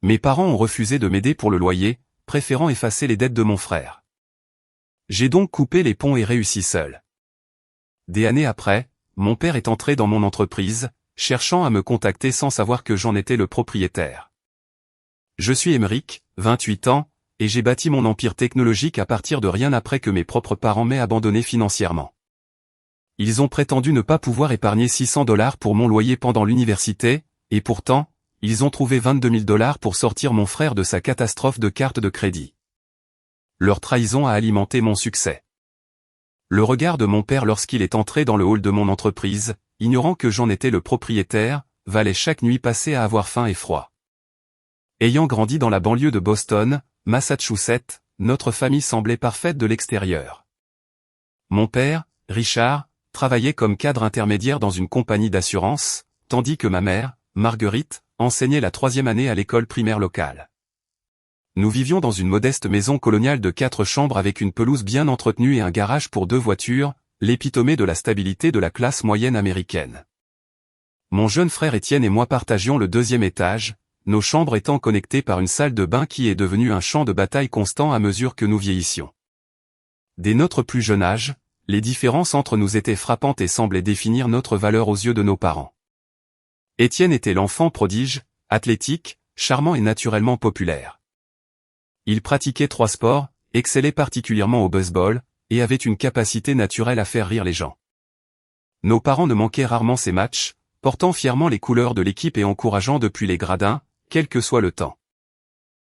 Mes parents ont refusé de m'aider pour le loyer, préférant effacer les dettes de mon frère. J'ai donc coupé les ponts et réussi seul. Des années après, mon père est entré dans mon entreprise, cherchant à me contacter sans savoir que j'en étais le propriétaire. Je suis Émeric, 28 ans, et j'ai bâti mon empire technologique à partir de rien après que mes propres parents m'aient abandonné financièrement. Ils ont prétendu ne pas pouvoir épargner $600 pour mon loyer pendant l'université, et pourtant, ils ont trouvé $22 000 pour sortir mon frère de sa catastrophe de carte de crédit. Leur trahison a alimenté mon succès. Le regard de mon père lorsqu'il est entré dans le hall de mon entreprise, ignorant que j'en étais le propriétaire, valait chaque nuit passée à avoir faim et froid. Ayant grandi dans la banlieue de Boston, Massachusetts, notre famille semblait parfaite de l'extérieur. Mon père, Richard, travaillait comme cadre intermédiaire dans une compagnie d'assurance, tandis que ma mère, Marguerite, enseignait la 3e année à l'école primaire locale. Nous vivions dans une modeste maison coloniale de 4 chambres avec une pelouse bien entretenue et un garage pour 2 voitures, l'épitomée de la stabilité de la classe moyenne américaine. Mon jeune frère Étienne et moi partagions le 2e étage, nos chambres étant connectées par une salle de bain qui est devenue un champ de bataille constant à mesure que nous vieillissions. Dès notre plus jeune âge, les différences entre nous étaient frappantes et semblaient définir notre valeur aux yeux de nos parents. Étienne était l'enfant prodige, athlétique, charmant et naturellement populaire. Il pratiquait 3 sports, excellait particulièrement au baseball, et avait une capacité naturelle à faire rire les gens. Nos parents ne manquaient rarement ces matchs, portant fièrement les couleurs de l'équipe et encourageant depuis les gradins, quel que soit le temps.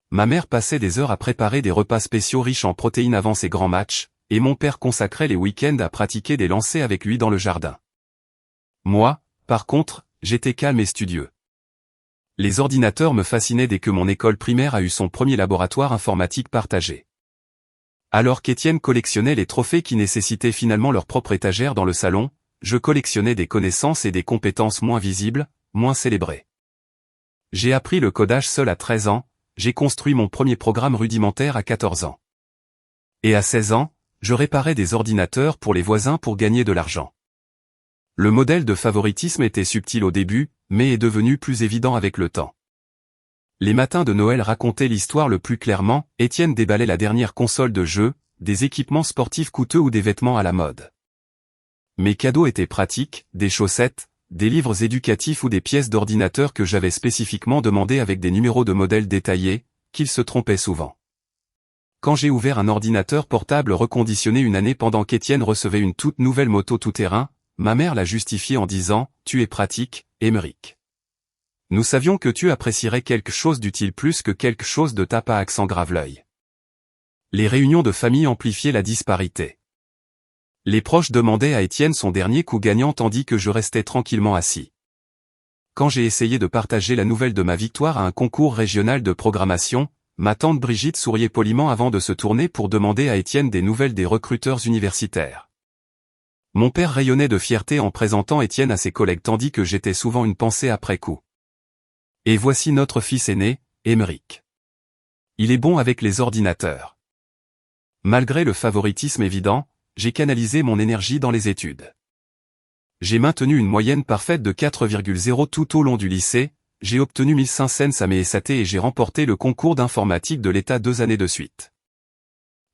Ma mère passait des heures à préparer des repas spéciaux riches en protéines avant ses grands matchs, et mon père consacrait les week-ends à pratiquer des lancers avec lui dans le jardin. Moi, par contre, j'étais calme et studieux. Les ordinateurs me fascinaient dès que mon école primaire a eu son premier laboratoire informatique partagé. Alors qu'Étienne collectionnait les trophées qui nécessitaient finalement leur propre étagère dans le salon, je collectionnais des connaissances et des compétences moins visibles, moins célébrées. J'ai appris le codage seul à 13 ans, j'ai construit mon premier programme rudimentaire à 14 ans. Et à 16 ans, je réparais des ordinateurs pour les voisins pour gagner de l'argent. Le modèle de favoritisme était subtil au début, mais est devenu plus évident avec le temps. Les matins de Noël racontaient l'histoire le plus clairement, Étienne déballait la dernière console de jeu, des équipements sportifs coûteux ou des vêtements à la mode. Mes cadeaux étaient pratiques, des chaussettes, des livres éducatifs ou des pièces d'ordinateur que j'avais spécifiquement demandées avec des numéros de modèles détaillés, qu'il se trompait souvent. Quand j'ai ouvert un ordinateur portable reconditionné une année pendant qu'Étienne recevait une toute nouvelle moto tout-terrain, ma mère l'a justifié en disant « Tu es pratique, Émeric. Nous savions que tu apprécierais quelque chose d'utile plus que quelque chose de tape à accent grave l'œil. » Les réunions de famille amplifiaient la disparité. Les proches demandaient à Étienne son dernier coup gagnant tandis que je restais tranquillement assis. Quand j'ai essayé de partager la nouvelle de ma victoire à un concours régional de programmation, ma tante Brigitte souriait poliment avant de se tourner pour demander à Étienne des nouvelles des recruteurs universitaires. Mon père rayonnait de fierté en présentant Étienne à ses collègues tandis que j'étais souvent une pensée après coup. Et voici notre fils aîné, Émeric. Il est bon avec les ordinateurs. Malgré le favoritisme évident, j'ai canalisé mon énergie dans les études. J'ai maintenu une moyenne parfaite de 4,0 tout au long du lycée, j'ai obtenu 1500 à mes SAT et j'ai remporté le concours d'informatique de l'État 2 années de suite.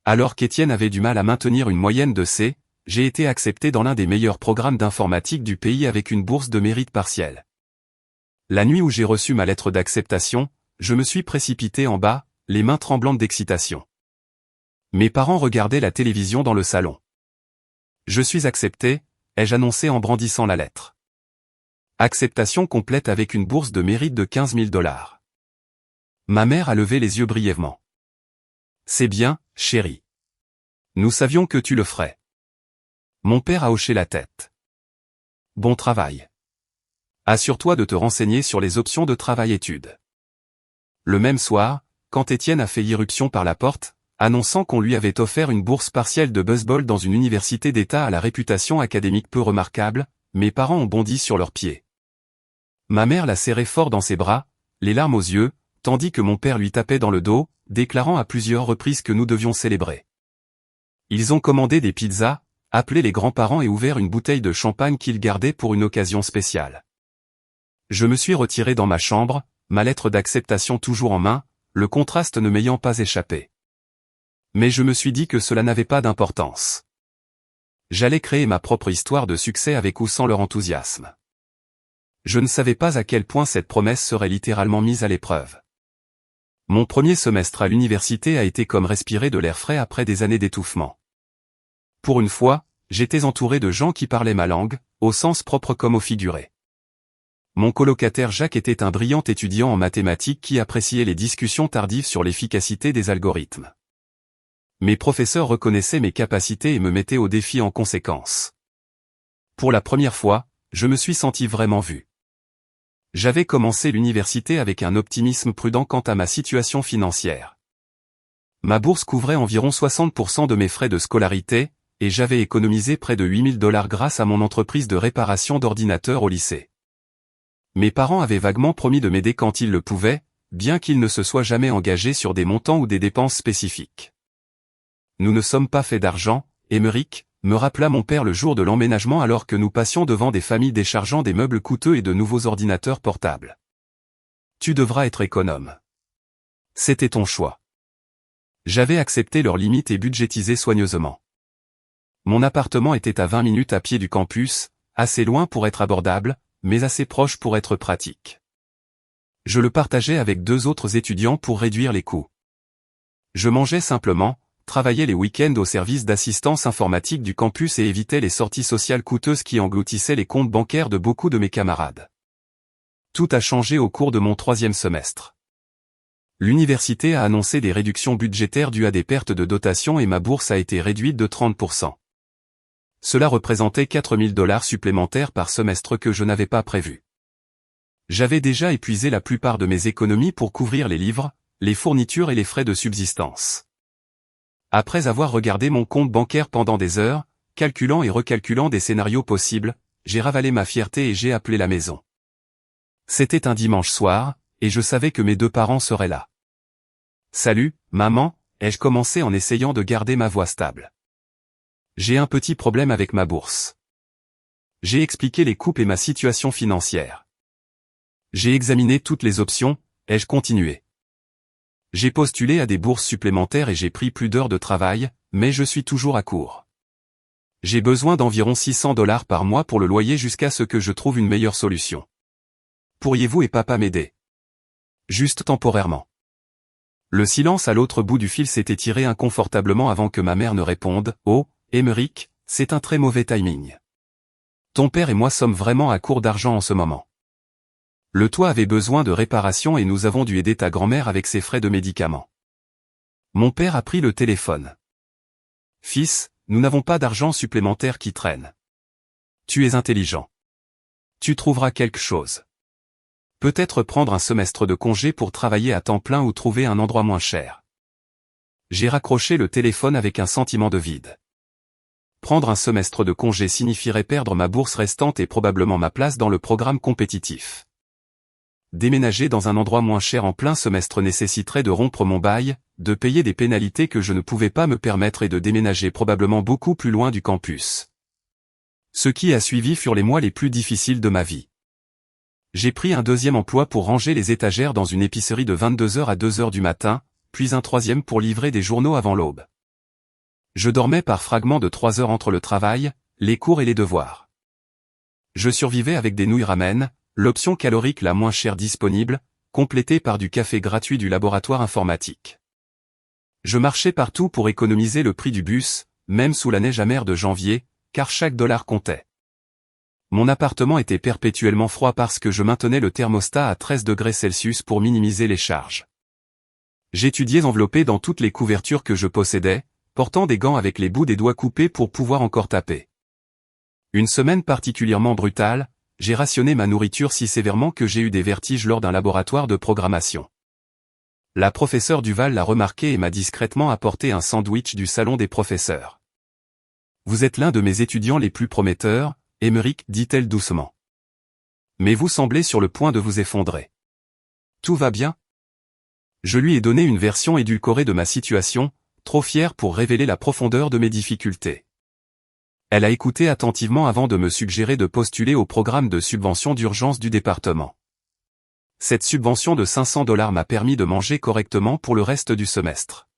Alors qu'Étienne avait du mal à maintenir une moyenne de C, j'ai été accepté dans l'un des meilleurs programmes d'informatique du pays avec une bourse de mérite partielle. La nuit où j'ai reçu ma lettre d'acceptation, je me suis précipité en bas, les mains tremblantes d'excitation. Mes parents regardaient la télévision dans le salon. Je suis accepté, ai-je annoncé en brandissant la lettre. Acceptation complète avec une bourse de mérite de $15 000. Ma mère a levé les yeux brièvement. C'est bien, chérie. Nous savions que tu le ferais. Mon père a hoché la tête. Bon travail. Assure-toi de te renseigner sur les options de travail-études. Le même soir, quand Étienne a fait irruption par la porte, annonçant qu'on lui avait offert une bourse partielle de baseball dans une université d'État à la réputation académique peu remarquable, mes parents ont bondi sur leurs pieds. Ma mère l'a serré fort dans ses bras, les larmes aux yeux, tandis que mon père lui tapait dans le dos, déclarant à plusieurs reprises que nous devions célébrer. Ils ont commandé des pizzas, appelé les grands-parents et ouvert une bouteille de champagne qu'ils gardaient pour une occasion spéciale. Je me suis retiré dans ma chambre, ma lettre d'acceptation toujours en main, le contraste ne m'ayant pas échappé. Mais je me suis dit que cela n'avait pas d'importance. J'allais créer ma propre histoire de succès avec ou sans leur enthousiasme. Je ne savais pas à quel point cette promesse serait littéralement mise à l'épreuve. Mon premier semestre à l'université a été comme respirer de l'air frais après des années d'étouffement. Pour une fois, j'étais entouré de gens qui parlaient ma langue, au sens propre comme au figuré. Mon colocataire Jacques était un brillant étudiant en mathématiques qui appréciait les discussions tardives sur l'efficacité des algorithmes. Mes professeurs reconnaissaient mes capacités et me mettaient au défi en conséquence. Pour la première fois, je me suis senti vraiment vu. J'avais commencé l'université avec un optimisme prudent quant à ma situation financière. Ma bourse couvrait environ 60% de mes frais de scolarité, et j'avais économisé près de $8 000 grâce à mon entreprise de réparation d'ordinateurs au lycée. Mes parents avaient vaguement promis de m'aider quand ils le pouvaient, bien qu'ils ne se soient jamais engagés sur des montants ou des dépenses spécifiques. Nous ne sommes pas faits d'argent, Émeric, me rappela mon père le jour de l'emménagement alors que nous passions devant des familles déchargeant des meubles coûteux et de nouveaux ordinateurs portables. Tu devras être économe. C'était ton choix. J'avais accepté leurs limites et budgétisé soigneusement. Mon appartement était à 20 minutes à pied du campus, assez loin pour être abordable, mais assez proche pour être pratique. Je le partageais avec 2 autres étudiants pour réduire les coûts. Je mangeais simplement, travaillais les week-ends au service d'assistance informatique du campus et évitais les sorties sociales coûteuses qui engloutissaient les comptes bancaires de beaucoup de mes camarades. Tout a changé au cours de mon 3e semestre. L'université a annoncé des réductions budgétaires dues à des pertes de dotation et ma bourse a été réduite de 30%. Cela représentait $4 000 supplémentaires par semestre que je n'avais pas prévu. J'avais déjà épuisé la plupart de mes économies pour couvrir les livres, les fournitures et les frais de subsistance. Après avoir regardé mon compte bancaire pendant des heures, calculant et recalculant des scénarios possibles, j'ai ravalé ma fierté et j'ai appelé la maison. C'était un dimanche soir, et je savais que mes 2 parents seraient là. « Salut, maman », ai-je commencé en essayant de garder ma voix stable. J'ai un petit problème avec ma bourse. J'ai expliqué les coupes et ma situation financière. J'ai examiné toutes les options, ai-je continué. J'ai postulé à des bourses supplémentaires et j'ai pris plus d'heures de travail, mais je suis toujours à court. J'ai besoin d'environ $600 par mois pour le loyer jusqu'à ce que je trouve une meilleure solution. Pourriez-vous et papa m'aider? Juste temporairement. Le silence à l'autre bout du fil s'est étiré inconfortablement avant que ma mère ne réponde. « Oh, Émeric, c'est un très mauvais timing. Ton père et moi sommes vraiment à court d'argent en ce moment. Le toit avait besoin de réparation et nous avons dû aider ta grand-mère avec ses frais de médicaments. » Mon père a pris le téléphone. « Fils, nous n'avons pas d'argent supplémentaire qui traîne. Tu es intelligent. Tu trouveras quelque chose. Peut-être prendre un semestre de congé pour travailler à temps plein ou trouver un endroit moins cher. » J'ai raccroché le téléphone avec un sentiment de vide. Prendre un semestre de congé signifierait perdre ma bourse restante et probablement ma place dans le programme compétitif. Déménager dans un endroit moins cher en plein semestre nécessiterait de rompre mon bail, de payer des pénalités que je ne pouvais pas me permettre et de déménager probablement beaucoup plus loin du campus. Ce qui a suivi furent les mois les plus difficiles de ma vie. J'ai pris un 2e emploi pour ranger les étagères dans une épicerie de 22h à 2h du matin, puis un 3e pour livrer des journaux avant l'aube. Je dormais par fragments de 3 heures entre le travail, les cours et les devoirs. Je survivais avec des nouilles ramen, l'option calorique la moins chère disponible, complétée par du café gratuit du laboratoire informatique. Je marchais partout pour économiser le prix du bus, même sous la neige amère de janvier, car chaque dollar comptait. Mon appartement était perpétuellement froid parce que je maintenais le thermostat à 13 degrés Celsius pour minimiser les charges. J'étudiais enveloppé dans toutes les couvertures que je possédais, portant des gants avec les bouts des doigts coupés pour pouvoir encore taper. Une semaine particulièrement brutale, j'ai rationné ma nourriture si sévèrement que j'ai eu des vertiges lors d'un laboratoire de programmation. La professeure Duval l'a remarqué et m'a discrètement apporté un sandwich du salon des professeurs. « Vous êtes l'un de mes étudiants les plus prometteurs, Émeric, dit-elle doucement. Mais vous semblez sur le point de vous effondrer. Tout va bien ? » Je lui ai donné une version édulcorée de ma situation, trop fière pour révéler la profondeur de mes difficultés. Elle a écouté attentivement avant de me suggérer de postuler au programme de subvention d'urgence du département. cette subvention de $500 m'a permis de manger correctement pour le reste du semestre.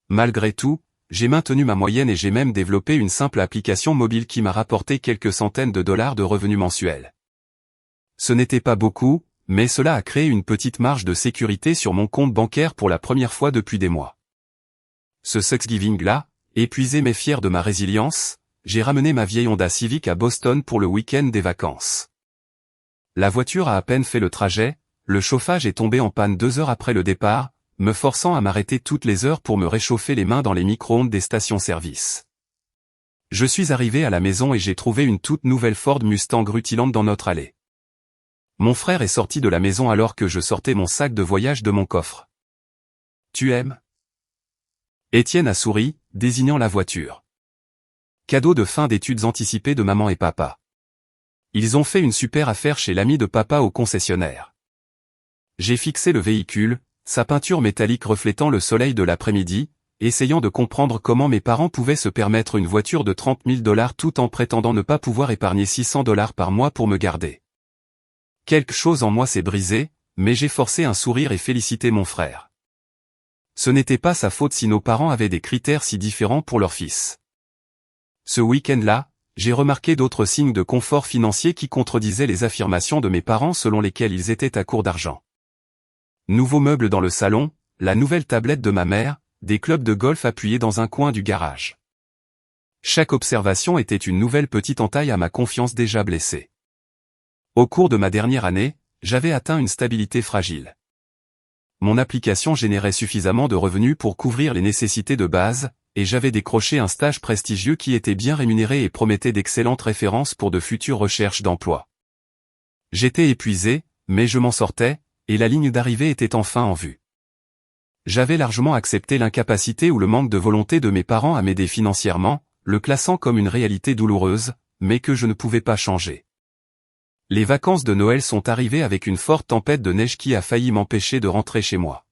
Malgré tout, j'ai maintenu ma moyenne et j'ai même développé une simple application mobile qui m'a rapporté quelques centaines de dollars de revenus mensuels. Ce n'était pas beaucoup, mais cela a créé une petite marge de sécurité sur mon compte bancaire pour la première fois depuis des mois. Ce Thanksgiving-là, épuisé mais fier de ma résilience, j'ai ramené ma vieille Honda Civic à Boston pour le week-end des vacances. La voiture a à peine fait le trajet, le chauffage est tombé en panne 2 heures après le départ, me forçant à m'arrêter toutes les heures pour me réchauffer les mains dans les micro-ondes des stations-service. Je suis arrivé à la maison et j'ai trouvé une toute nouvelle Ford Mustang rutilante dans notre allée. Mon frère est sorti de la maison alors que je sortais mon sac de voyage de mon coffre. « Tu aimes ?» Étienne a souri, désignant la voiture. Cadeau de fin d'études anticipées de maman et papa. Ils ont fait une super affaire chez l'ami de papa au concessionnaire. J'ai fixé le véhicule, sa peinture métallique reflétant le soleil de l'après-midi, essayant de comprendre comment mes parents pouvaient se permettre une voiture de $30 000 tout en prétendant ne pas pouvoir épargner $600 par mois pour me garder. Quelque chose en moi s'est brisé, mais j'ai forcé un sourire et félicité mon frère. Ce n'était pas sa faute si nos parents avaient des critères si différents pour leur fils. Ce week-end-là, j'ai remarqué d'autres signes de confort financier qui contredisaient les affirmations de mes parents selon lesquelles ils étaient à court d'argent. Nouveaux meubles dans le salon, la nouvelle tablette de ma mère, des clubs de golf appuyés dans un coin du garage. Chaque observation était une nouvelle petite entaille à ma confiance déjà blessée. Au cours de ma dernière année, j'avais atteint une stabilité fragile. Mon application générait suffisamment de revenus pour couvrir les nécessités de base, et j'avais décroché un stage prestigieux qui était bien rémunéré et promettait d'excellentes références pour de futures recherches d'emploi. J'étais épuisé, mais je m'en sortais, et la ligne d'arrivée était enfin en vue. J'avais largement accepté l'incapacité ou le manque de volonté de mes parents à m'aider financièrement, le classant comme une réalité douloureuse, mais que je ne pouvais pas changer. Les vacances de Noël sont arrivées avec une forte tempête de neige qui a failli m'empêcher de rentrer chez moi.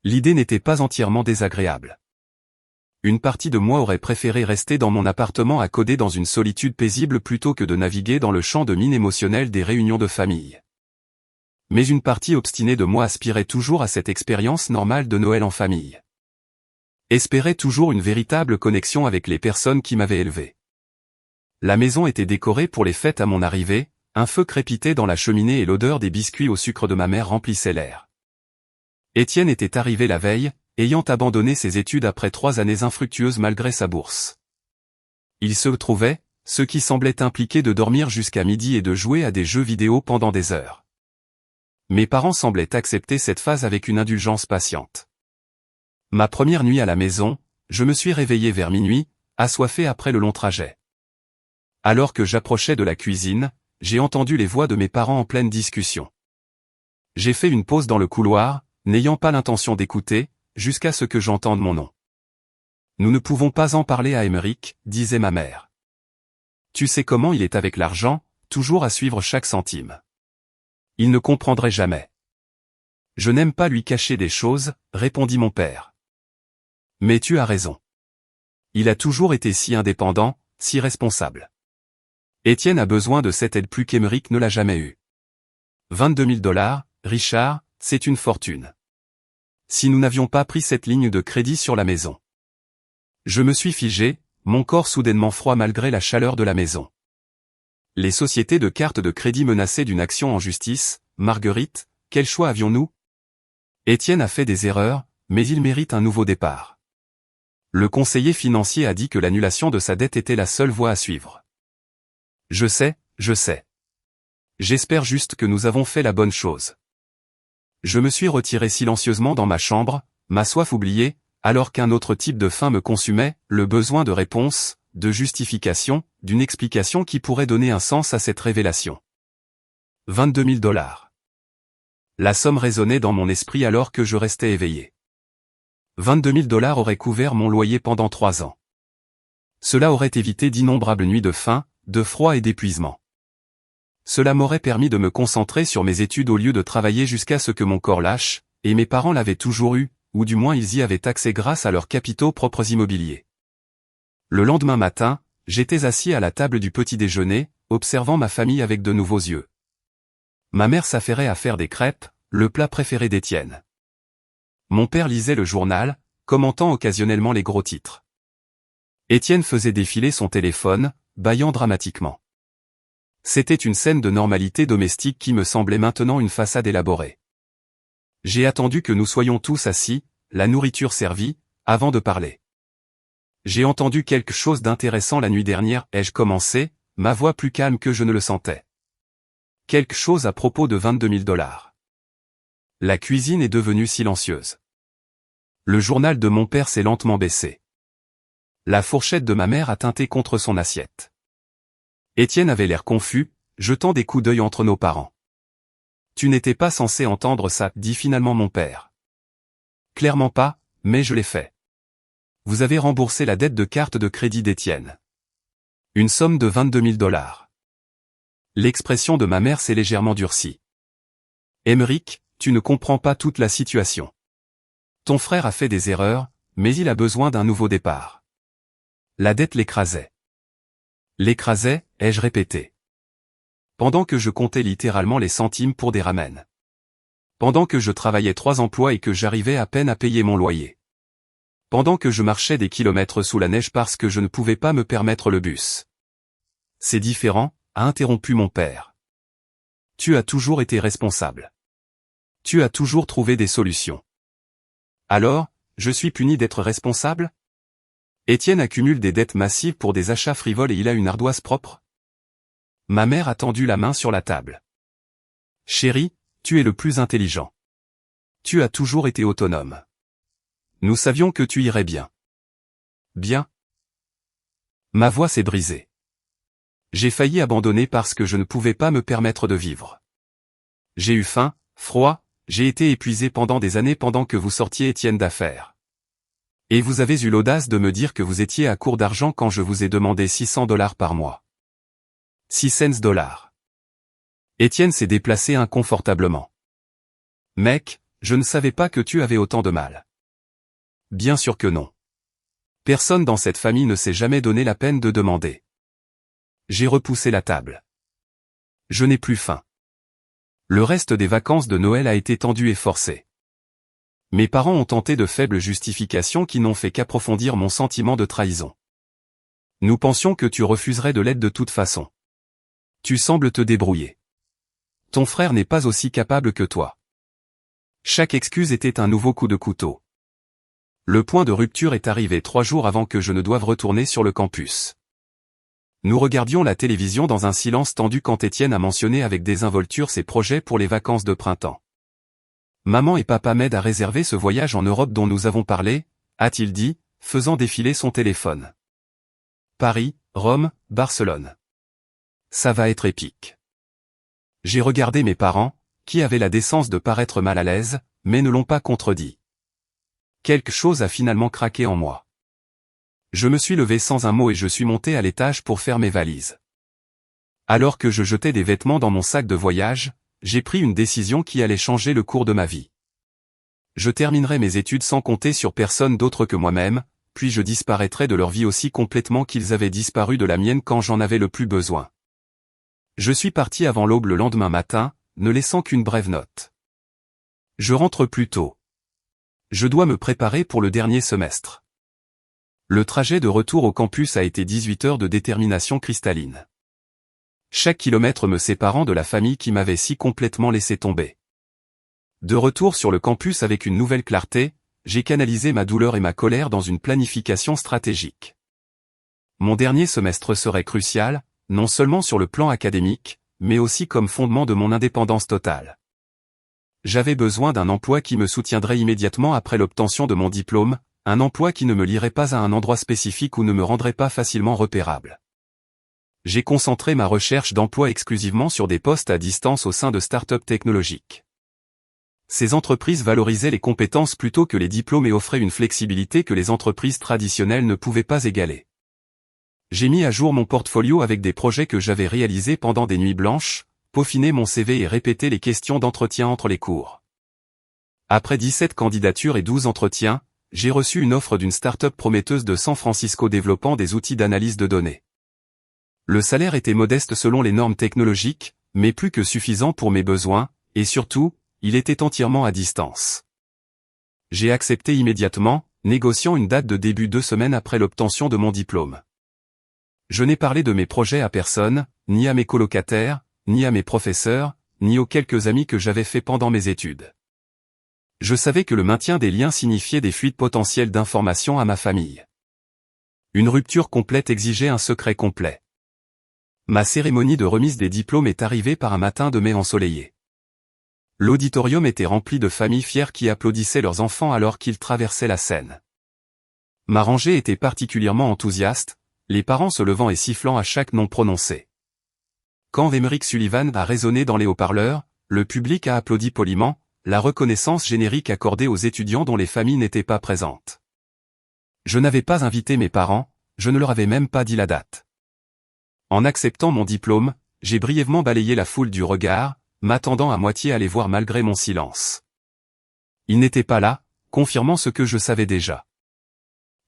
L'idée n'était pas entièrement désagréable. Une partie de moi aurait préféré rester dans mon appartement à coder dans une solitude paisible plutôt que de naviguer dans le champ de mine émotionnel des réunions de famille. Mais une partie obstinée de moi aspirait toujours à cette expérience normale de Noël en famille. Espérait toujours une véritable connexion avec les personnes qui m'avaient élevé. La maison était décorée pour les fêtes à mon arrivée, un feu crépitait dans la cheminée et l'odeur des biscuits au sucre de ma mère remplissait l'air. Étienne était arrivé la veille, ayant abandonné ses études après 3 années infructueuses malgré sa bourse. Il se trouvait, ce qui semblait impliquer de dormir jusqu'à midi et de jouer à des jeux vidéo pendant des heures. Mes parents semblaient accepter cette phase avec une indulgence patiente. Ma première nuit à la maison, je me suis réveillé vers minuit, assoiffé après le long trajet. Alors que j'approchais de la cuisine, j'ai entendu les voix de mes parents en pleine discussion. J'ai fait une pause dans le couloir, n'ayant pas l'intention d'écouter, jusqu'à ce que j'entende mon nom. « Nous ne pouvons pas en parler à Émeric, disait ma mère. Tu sais comment il est avec l'argent, toujours à suivre chaque centime. Il ne comprendrait jamais. Je n'aime pas lui cacher des choses, répondit mon père. Mais tu as raison. Il a toujours été si indépendant, si responsable. Étienne a besoin de cette aide plus qu'Émeric ne l'a jamais eue. 22 000 $, Richard, c'est une fortune. Si nous n'avions pas pris cette ligne de crédit sur la maison. Je me suis figé, mon corps soudainement froid malgré la chaleur de la maison. Les sociétés de cartes de crédit menaçaient d'une action en justice. Marguerite, quel choix avions-nous? Étienne a fait des erreurs, mais il mérite un nouveau départ. Le conseiller financier a dit que l'annulation de sa dette était la seule voie à suivre. Je sais. J'espère juste que nous avons fait la bonne chose. Je me suis retiré silencieusement dans ma chambre, ma soif oubliée, alors qu'un autre type de faim me consumait, le besoin de réponse, de justification, d'une explication qui pourrait donner un sens à cette révélation. 22 000 $. La somme résonnait dans mon esprit alors que je restais éveillé. 22 000 $ auraient couvert mon loyer pendant 3 ans. Cela aurait évité d'innombrables nuits de faim, de froid et d'épuisement. Cela m'aurait permis de me concentrer sur mes études au lieu de travailler jusqu'à ce que mon corps lâche, et mes parents l'avaient toujours eu, ou du moins ils y avaient accès grâce à leurs capitaux propres immobiliers. Le lendemain matin, j'étais assis à la table du petit déjeuner, observant ma famille avec de nouveaux yeux. Ma mère s'affairait à faire des crêpes, le plat préféré d'Étienne. Mon père lisait le journal, commentant occasionnellement les gros titres. Étienne faisait défiler son téléphone, bâillant dramatiquement. C'était une scène de normalité domestique qui me semblait maintenant une façade élaborée. J'ai attendu que nous soyons tous assis, la nourriture servie, avant de parler. J'ai entendu quelque chose d'intéressant la nuit dernière, ai-je commencé, ma voix plus calme que je ne le sentais. Quelque chose à propos de 22 000 $. La cuisine est devenue silencieuse. Le journal de mon père s'est lentement baissé. La fourchette de ma mère a tinté contre son assiette. Étienne avait l'air confus, jetant des coups d'œil entre nos parents. « Tu n'étais pas censé entendre ça, dit finalement mon père. »« Clairement pas, mais je l'ai fait. Vous avez remboursé la dette de carte de crédit d'Étienne. Une somme de 22 000 $. L'expression de ma mère s'est légèrement durcie. « Émeric, tu ne comprends pas toute la situation. Ton frère a fait des erreurs, mais il a besoin d'un nouveau départ. » La dette l'écrasait. L'écrasait, ai-je répété. Pendant que je comptais littéralement les centimes pour des ramen. Pendant que je travaillais 3 emplois et que j'arrivais à peine à payer mon loyer. Pendant que je marchais des kilomètres sous la neige parce que je ne pouvais pas me permettre le bus. C'est différent, a interrompu mon père. Tu as toujours été responsable. Tu as toujours trouvé des solutions. Alors, je suis puni d'être responsable ? Étienne accumule des dettes massives pour des achats frivoles et il a une ardoise propre ? Ma mère a tendu la main sur la table. Chérie, tu es le plus intelligent. Tu as toujours été autonome. Nous savions que tu irais bien. Bien ? Ma voix s'est brisée. J'ai failli abandonner parce que je ne pouvais pas me permettre de vivre. J'ai eu faim, froid, j'ai été épuisé pendant des années pendant que vous sortiez Étienne d'affaires. Et vous avez eu l'audace de me dire que vous étiez à court d'argent quand je vous ai demandé 600 $ par mois. 600 $. Étienne s'est déplacé inconfortablement. Mec, je ne savais pas que tu avais autant de mal. Bien sûr que non. Personne dans cette famille ne s'est jamais donné la peine de demander. J'ai repoussé la table. Je n'ai plus faim. Le reste des vacances de Noël a été tendu et forcé. Mes parents ont tenté de faibles justifications qui n'ont fait qu'approfondir mon sentiment de trahison. Nous pensions que tu refuserais de l'aide de toute façon. Tu sembles te débrouiller. Ton frère n'est pas aussi capable que toi. Chaque excuse était un nouveau coup de couteau. Le point de rupture est arrivé 3 jours avant que je ne doive retourner sur le campus. Nous regardions la télévision dans un silence tendu quand Étienne a mentionné avec désinvolture ses projets pour les vacances de printemps. Maman et papa m'aident à réserver ce voyage en Europe dont nous avons parlé, a-t-il dit, faisant défiler son téléphone. Paris, Rome, Barcelone. Ça va être épique. J'ai regardé mes parents, qui avaient la décence de paraître mal à l'aise, mais ne l'ont pas contredit. Quelque chose a finalement craqué en moi. Je me suis levé sans un mot et je suis monté à l'étage pour faire mes valises. Alors que je jetais des vêtements dans mon sac de voyage, j'ai pris une décision qui allait changer le cours de ma vie. Je terminerai mes études sans compter sur personne d'autre que moi-même, puis je disparaîtrai de leur vie aussi complètement qu'ils avaient disparu de la mienne quand j'en avais le plus besoin. Je suis parti avant l'aube le lendemain matin, ne laissant qu'une brève note. Je rentre plus tôt. Je dois me préparer pour le dernier semestre. Le trajet de retour au campus a été 18 heures de détermination cristalline. Chaque kilomètre me séparant de la famille qui m'avait si complètement laissé tomber. De retour sur le campus avec une nouvelle clarté, j'ai canalisé ma douleur et ma colère dans une planification stratégique. Mon dernier semestre serait crucial, non seulement sur le plan académique, mais aussi comme fondement de mon indépendance totale. J'avais besoin d'un emploi qui me soutiendrait immédiatement après l'obtention de mon diplôme, un emploi qui ne me lierait pas à un endroit spécifique ou ne me rendrait pas facilement repérable. J'ai concentré ma recherche d'emploi exclusivement sur des postes à distance au sein de start-up technologiques. Ces entreprises valorisaient les compétences plutôt que les diplômes et offraient une flexibilité que les entreprises traditionnelles ne pouvaient pas égaler. J'ai mis à jour mon portfolio avec des projets que j'avais réalisés pendant des nuits blanches, peaufiné mon CV et répété les questions d'entretien entre les cours. Après 17 candidatures et 12 entretiens, j'ai reçu une offre d'une start-up prometteuse de San Francisco développant des outils d'analyse de données. Le salaire était modeste selon les normes technologiques, mais plus que suffisant pour mes besoins, et surtout, il était entièrement à distance. J'ai accepté immédiatement, négociant une date de début 2 semaines après l'obtention de mon diplôme. Je n'ai parlé de mes projets à personne, ni à mes colocataires, ni à mes professeurs, ni aux quelques amis que j'avais fait pendant mes études. Je savais que le maintien des liens signifiait des fuites potentielles d'informations à ma famille. Une rupture complète exigeait un secret complet. Ma cérémonie de remise des diplômes est arrivée par un matin de mai ensoleillé. L'auditorium était rempli de familles fières qui applaudissaient leurs enfants alors qu'ils traversaient la scène. Ma rangée était particulièrement enthousiaste, les parents se levant et sifflant à chaque nom prononcé. Quand Emeric Sullivan a résonné dans les haut-parleurs, le public a applaudi poliment, la reconnaissance générique accordée aux étudiants dont les familles n'étaient pas présentes. Je n'avais pas invité mes parents, je ne leur avais même pas dit la date. En acceptant mon diplôme, j'ai brièvement balayé la foule du regard, m'attendant à moitié à les voir malgré mon silence. Ils n'étaient pas là, confirmant ce que je savais déjà.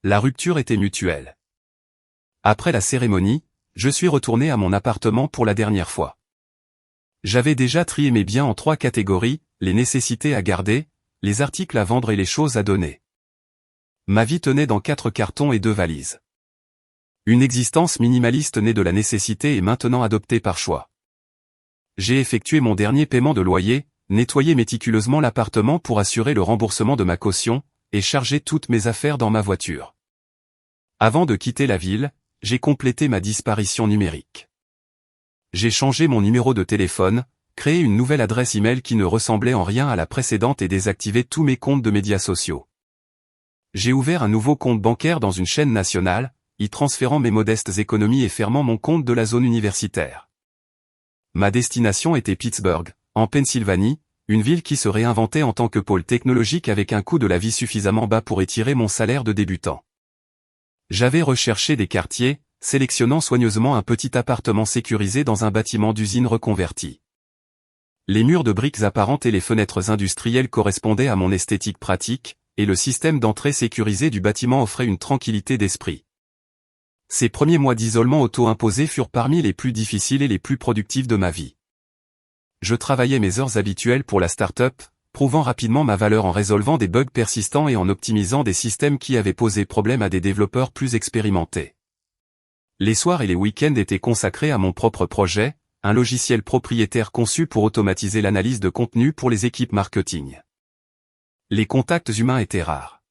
La rupture était mutuelle. Après la cérémonie, je suis retourné à mon appartement pour la dernière fois. J'avais déjà trié mes biens en 3 catégories, les nécessités à garder, les articles à vendre et les choses à donner. Ma vie tenait dans 4 cartons et 2 valises. Une existence minimaliste née de la nécessité et maintenant adoptée par choix. J'ai effectué mon dernier paiement de loyer, nettoyé méticuleusement l'appartement pour assurer le remboursement de ma caution, et chargé toutes mes affaires dans ma voiture. Avant de quitter la ville, j'ai complété ma disparition numérique. J'ai changé mon numéro de téléphone, créé une nouvelle adresse email qui ne ressemblait en rien à la précédente et désactivé tous mes comptes de médias sociaux. J'ai ouvert un nouveau compte bancaire dans une chaîne nationale, y transférant mes modestes économies et fermant mon compte de la zone universitaire. Ma destination était Pittsburgh, en Pennsylvanie, une ville qui se réinventait en tant que pôle technologique avec un coût de la vie suffisamment bas pour étirer mon salaire de débutant. J'avais recherché des quartiers, sélectionnant soigneusement un petit appartement sécurisé dans un bâtiment d'usine reconverti. Les murs de briques apparentes et les fenêtres industrielles correspondaient à mon esthétique pratique, et le système d'entrée sécurisé du bâtiment offrait une tranquillité d'esprit. Ces premiers mois d'isolement auto-imposé furent parmi les plus difficiles et les plus productifs de ma vie. Je travaillais mes heures habituelles pour la start-up, prouvant rapidement ma valeur en résolvant des bugs persistants et en optimisant des systèmes qui avaient posé problème à des développeurs plus expérimentés. Les soirs et les week-ends étaient consacrés à mon propre projet, un logiciel propriétaire conçu pour automatiser l'analyse de contenu pour les équipes marketing. Les contacts humains étaient rares.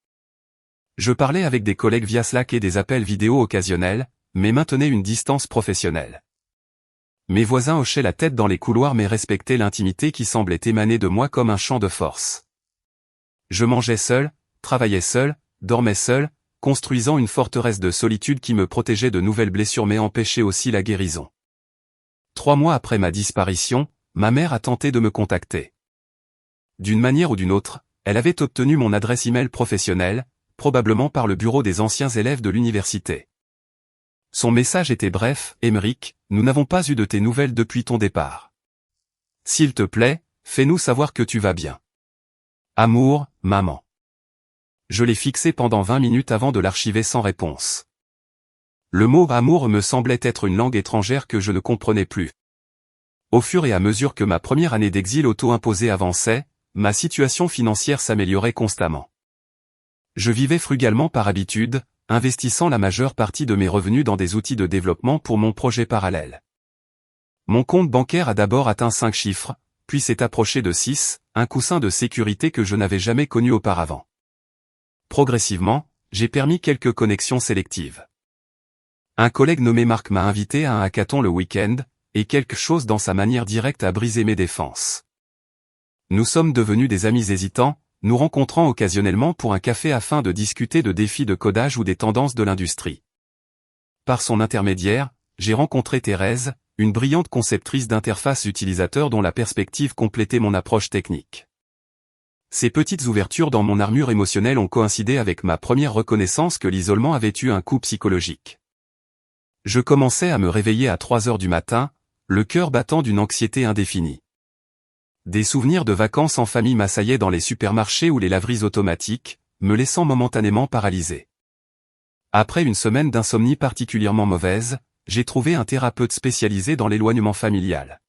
Je parlais avec des collègues via Slack et des appels vidéo occasionnels, mais maintenais une distance professionnelle. Mes voisins hochaient la tête dans les couloirs mais respectaient l'intimité qui semblait émaner de moi comme un champ de force. Je mangeais seul, travaillais seul, dormais seul, construisant une forteresse de solitude qui me protégeait de nouvelles blessures mais empêchait aussi la guérison. 3 mois après ma disparition, ma mère a tenté de me contacter. D'une manière ou d'une autre, elle avait obtenu mon adresse email professionnelle, probablement par le bureau des anciens élèves de l'université. Son message était bref, « Emeric, nous n'avons pas eu de tes nouvelles depuis ton départ. S'il te plaît, fais-nous savoir que tu vas bien. Amour, maman. » Je l'ai fixé pendant 20 minutes avant de l'archiver sans réponse. Le mot « amour » me semblait être une langue étrangère que je ne comprenais plus. Au fur et à mesure que ma première année d'exil auto-imposé avançait, ma situation financière s'améliorait constamment. Je vivais frugalement par habitude, investissant la majeure partie de mes revenus dans des outils de développement pour mon projet parallèle. Mon compte bancaire a d'abord atteint 5 chiffres, puis s'est approché de 6, un coussin de sécurité que je n'avais jamais connu auparavant. Progressivement, j'ai permis quelques connexions sélectives. Un collègue nommé Marc m'a invité à un hackathon le week-end, et quelque chose dans sa manière directe a brisé mes défenses. Nous sommes devenus des amis hésitants, nous rencontrant occasionnellement pour un café afin de discuter de défis de codage ou des tendances de l'industrie. Par son intermédiaire, j'ai rencontré Thérèse, une brillante conceptrice d'interface utilisateur dont la perspective complétait mon approche technique. Ces petites ouvertures dans mon armure émotionnelle ont coïncidé avec ma première reconnaissance que l'isolement avait eu un coût psychologique. Je commençais à me réveiller à 3 heures du matin, le cœur battant d'une anxiété indéfinie. Des souvenirs de vacances en famille m'assaillaient dans les supermarchés ou les laveries automatiques, me laissant momentanément paralysé. Après une semaine d'insomnie particulièrement mauvaise, j'ai trouvé un thérapeute spécialisé dans l'éloignement familial.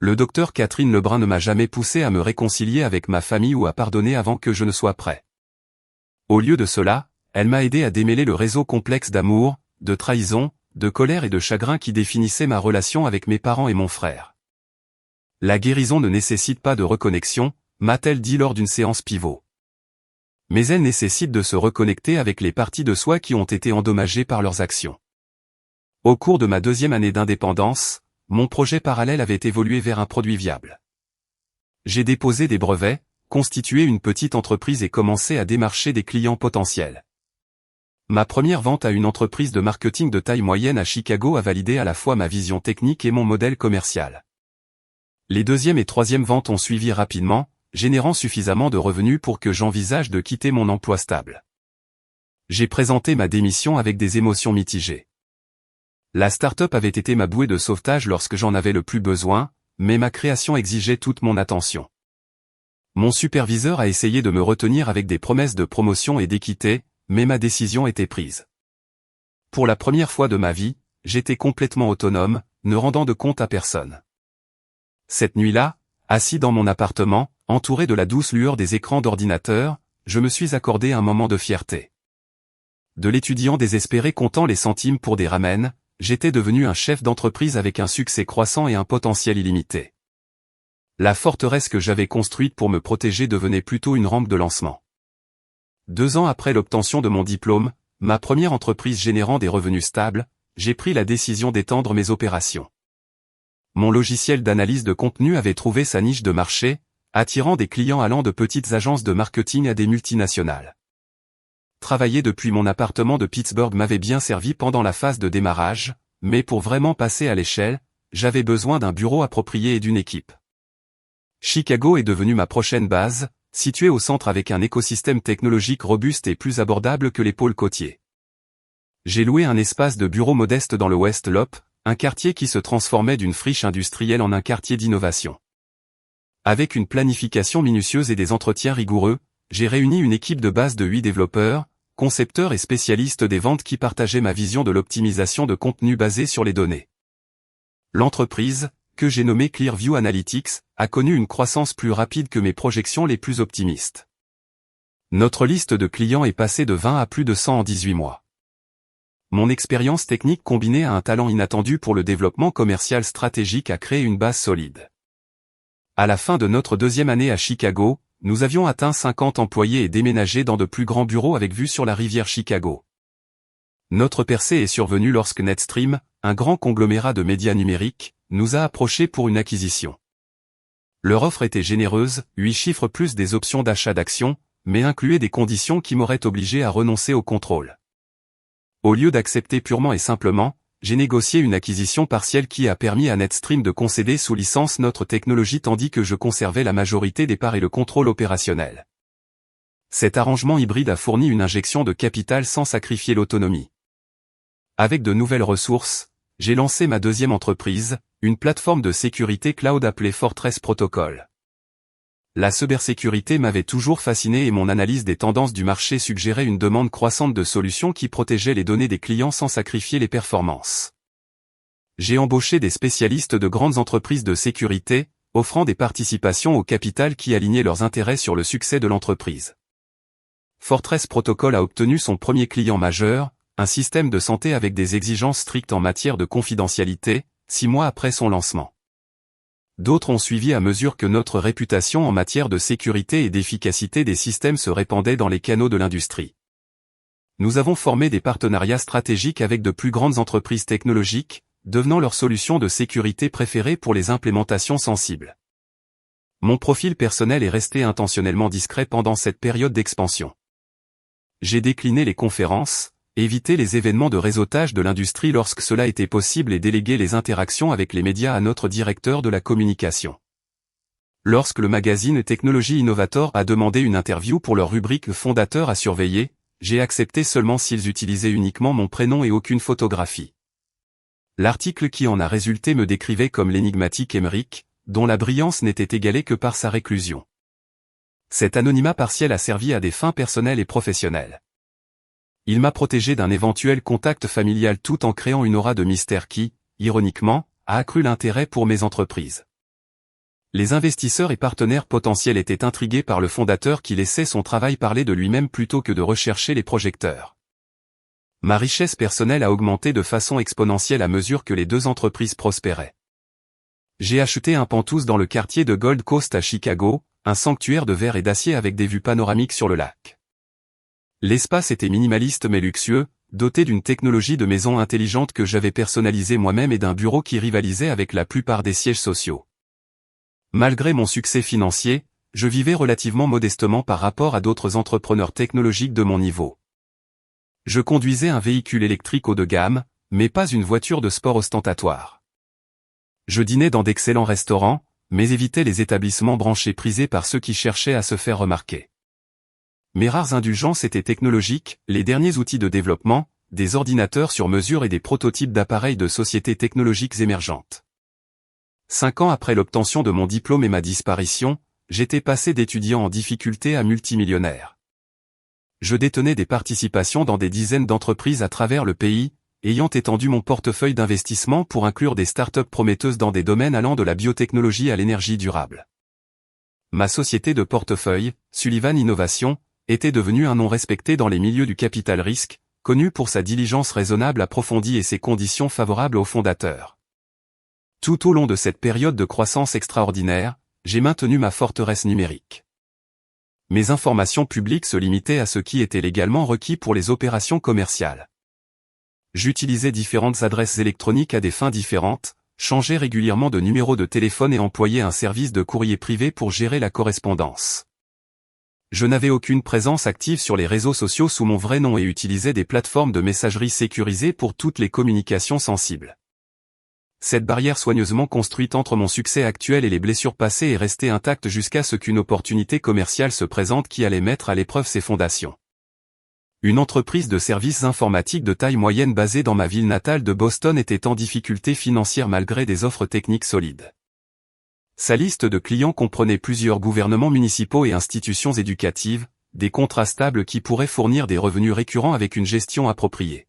Le docteur Catherine Lebrun ne m'a jamais poussé à me réconcilier avec ma famille ou à pardonner avant que je ne sois prêt. Au lieu de cela, elle m'a aidé à démêler le réseau complexe d'amour, de trahison, de colère et de chagrin qui définissait ma relation avec mes parents et mon frère. La guérison ne nécessite pas de reconnexion, m'a-t-elle dit lors d'une séance pivot. Mais elle nécessite de se reconnecter avec les parties de soi qui ont été endommagées par leurs actions. Au cours de ma 2e année d'indépendance, mon projet parallèle avait évolué vers un produit viable. J'ai déposé des brevets, constitué une petite entreprise et commencé à démarcher des clients potentiels. Ma première vente à une entreprise de marketing de taille moyenne à Chicago a validé à la fois ma vision technique et mon modèle commercial. Les 2e et 3e ventes ont suivi rapidement, générant suffisamment de revenus pour que j'envisage de quitter mon emploi stable. J'ai présenté ma démission avec des émotions mitigées. La start-up avait été ma bouée de sauvetage lorsque j'en avais le plus besoin, mais ma création exigeait toute mon attention. Mon superviseur a essayé de me retenir avec des promesses de promotion et d'équité, mais ma décision était prise. Pour la première fois de ma vie, j'étais complètement autonome, ne rendant de compte à personne. Cette nuit-là, assis dans mon appartement, entouré de la douce lueur des écrans d'ordinateur, je me suis accordé un moment de fierté. De l'étudiant désespéré comptant les centimes pour des ramen, j'étais devenu un chef d'entreprise avec un succès croissant et un potentiel illimité. La forteresse que j'avais construite pour me protéger devenait plutôt une rampe de lancement. 2 ans après l'obtention de mon diplôme, ma première entreprise générant des revenus stables, j'ai pris la décision d'étendre mes opérations. Mon logiciel d'analyse de contenu avait trouvé sa niche de marché, attirant des clients allant de petites agences de marketing à des multinationales. Travailler depuis mon appartement de Pittsburgh m'avait bien servi pendant la phase de démarrage, mais pour vraiment passer à l'échelle, j'avais besoin d'un bureau approprié et d'une équipe. Chicago est devenue ma prochaine base, située au centre avec un écosystème technologique robuste et plus abordable que les pôles côtiers. J'ai loué un espace de bureau modeste dans le West Loop, un quartier qui se transformait d'une friche industrielle en un quartier d'innovation. Avec une planification minutieuse et des entretiens rigoureux, j'ai réuni une équipe de base de 8 développeurs, concepteurs et spécialistes des ventes qui partageaient ma vision de l'optimisation de contenu basée sur les données. L'entreprise, que j'ai nommée Clearview Analytics, a connu une croissance plus rapide que mes projections les plus optimistes. Notre liste de clients est passée de 20 à plus de 100 en 18 mois. Mon expérience technique combinée à un talent inattendu pour le développement commercial stratégique a créé une base solide. À la fin de notre 2e année à Chicago, nous avions atteint 50 employés et déménagé dans de plus grands bureaux avec vue sur la rivière Chicago. Notre percée est survenue lorsque NetStream, un grand conglomérat de médias numériques, nous a approchés pour une acquisition. Leur offre était généreuse, 8 chiffres plus des options d'achat d'actions, mais incluait des conditions qui m'auraient obligé à renoncer au contrôle. Au lieu d'accepter purement et simplement, j'ai négocié une acquisition partielle qui a permis à NetStream de concéder sous licence notre technologie tandis que je conservais la majorité des parts et le contrôle opérationnel. Cet arrangement hybride a fourni une injection de capital sans sacrifier l'autonomie. Avec de nouvelles ressources, j'ai lancé ma 2e entreprise, une plateforme de sécurité cloud appelée Fortress Protocol. La cybersécurité m'avait toujours fasciné et mon analyse des tendances du marché suggérait une demande croissante de solutions qui protégeaient les données des clients sans sacrifier les performances. J'ai embauché des spécialistes de grandes entreprises de sécurité, offrant des participations au capital qui alignaient leurs intérêts sur le succès de l'entreprise. Fortress Protocol a obtenu son premier client majeur, un système de santé avec des exigences strictes en matière de confidentialité, 6 mois après son lancement. D'autres ont suivi à mesure que notre réputation en matière de sécurité et d'efficacité des systèmes se répandait dans les canaux de l'industrie. Nous avons formé des partenariats stratégiques avec de plus grandes entreprises technologiques, devenant leur solution de sécurité préférée pour les implémentations sensibles. Mon profil personnel est resté intentionnellement discret pendant cette période d'expansion. J'ai décliné les conférences, évité les événements de réseautage de l'industrie lorsque cela était possible et délégué les interactions avec les médias à notre directeur de la communication. Lorsque le magazine Technology Innovator a demandé une interview pour leur rubrique fondateur à surveiller, j'ai accepté seulement s'ils utilisaient uniquement mon prénom et aucune photographie. L'article qui en a résulté me décrivait comme l'énigmatique Emmerich, dont la brillance n'était égalée que par sa réclusion. Cet anonymat partiel a servi à des fins personnelles et professionnelles. Il m'a protégé d'un éventuel contact familial tout en créant une aura de mystère qui, ironiquement, a accru l'intérêt pour mes entreprises. Les investisseurs et partenaires potentiels étaient intrigués par le fondateur qui laissait son travail parler de lui-même plutôt que de rechercher les projecteurs. Ma richesse personnelle a augmenté de façon exponentielle à mesure que les deux entreprises prospéraient. J'ai acheté un penthouse dans le quartier de Gold Coast à Chicago, un sanctuaire de verre et d'acier avec des vues panoramiques sur le lac. L'espace était minimaliste mais luxueux, doté d'une technologie de maison intelligente que j'avais personnalisée moi-même et d'un bureau qui rivalisait avec la plupart des sièges sociaux. Malgré mon succès financier, je vivais relativement modestement par rapport à d'autres entrepreneurs technologiques de mon niveau. Je conduisais un véhicule électrique haut de gamme, mais pas une voiture de sport ostentatoire. Je dînais dans d'excellents restaurants, mais évitais les établissements branchés prisés par ceux qui cherchaient à se faire remarquer. Mes rares indulgences étaient technologiques, les derniers outils de développement, des ordinateurs sur mesure et des prototypes d'appareils de sociétés technologiques émergentes. 5 ans après l'obtention de mon diplôme et ma disparition, j'étais passé d'étudiant en difficulté à multimillionnaire. Je détenais des participations dans des dizaines d'entreprises à travers le pays, ayant étendu mon portefeuille d'investissement pour inclure des startups prometteuses dans des domaines allant de la biotechnologie à l'énergie durable. Ma société de portefeuille, Sullivan Innovation, était devenue un nom respecté dans les milieux du capital risque, connu pour sa diligence raisonnable approfondie et ses conditions favorables aux fondateurs. Tout au long de cette période de croissance extraordinaire, j'ai maintenu ma forteresse numérique. Mes informations publiques se limitaient à ce qui était légalement requis pour les opérations commerciales. J'utilisais différentes adresses électroniques à des fins différentes, changeais régulièrement de numéro de téléphone et employais un service de courrier privé pour gérer la correspondance. Je n'avais aucune présence active sur les réseaux sociaux sous mon vrai nom et utilisais des plateformes de messagerie sécurisées pour toutes les communications sensibles. Cette barrière soigneusement construite entre mon succès actuel et les blessures passées est restée intacte jusqu'à ce qu'une opportunité commerciale se présente qui allait mettre à l'épreuve ses fondations. Une entreprise de services informatiques de taille moyenne basée dans ma ville natale de Boston était en difficulté financière malgré des offres techniques solides. Sa liste de clients comprenait plusieurs gouvernements municipaux et institutions éducatives, des contrats stables qui pourraient fournir des revenus récurrents avec une gestion appropriée.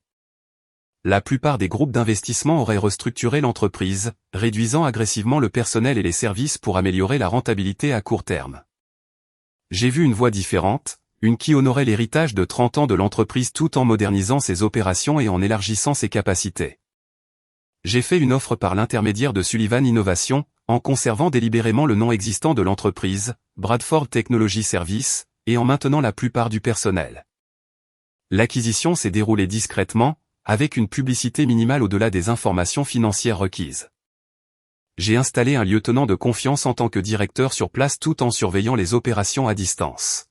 La plupart des groupes d'investissement auraient restructuré l'entreprise, réduisant agressivement le personnel et les services pour améliorer la rentabilité à court terme. J'ai vu une voie différente, une qui honorait l'héritage de 30 ans de l'entreprise tout en modernisant ses opérations et en élargissant ses capacités. J'ai fait une offre par l'intermédiaire de Sullivan Innovation, en conservant délibérément le nom existant de l'entreprise, Bradford Technology Services, et en maintenant la plupart du personnel. L'acquisition s'est déroulée discrètement, avec une publicité minimale au-delà des informations financières requises. J'ai installé un lieutenant de confiance en tant que directeur sur place tout en surveillant les opérations à distance.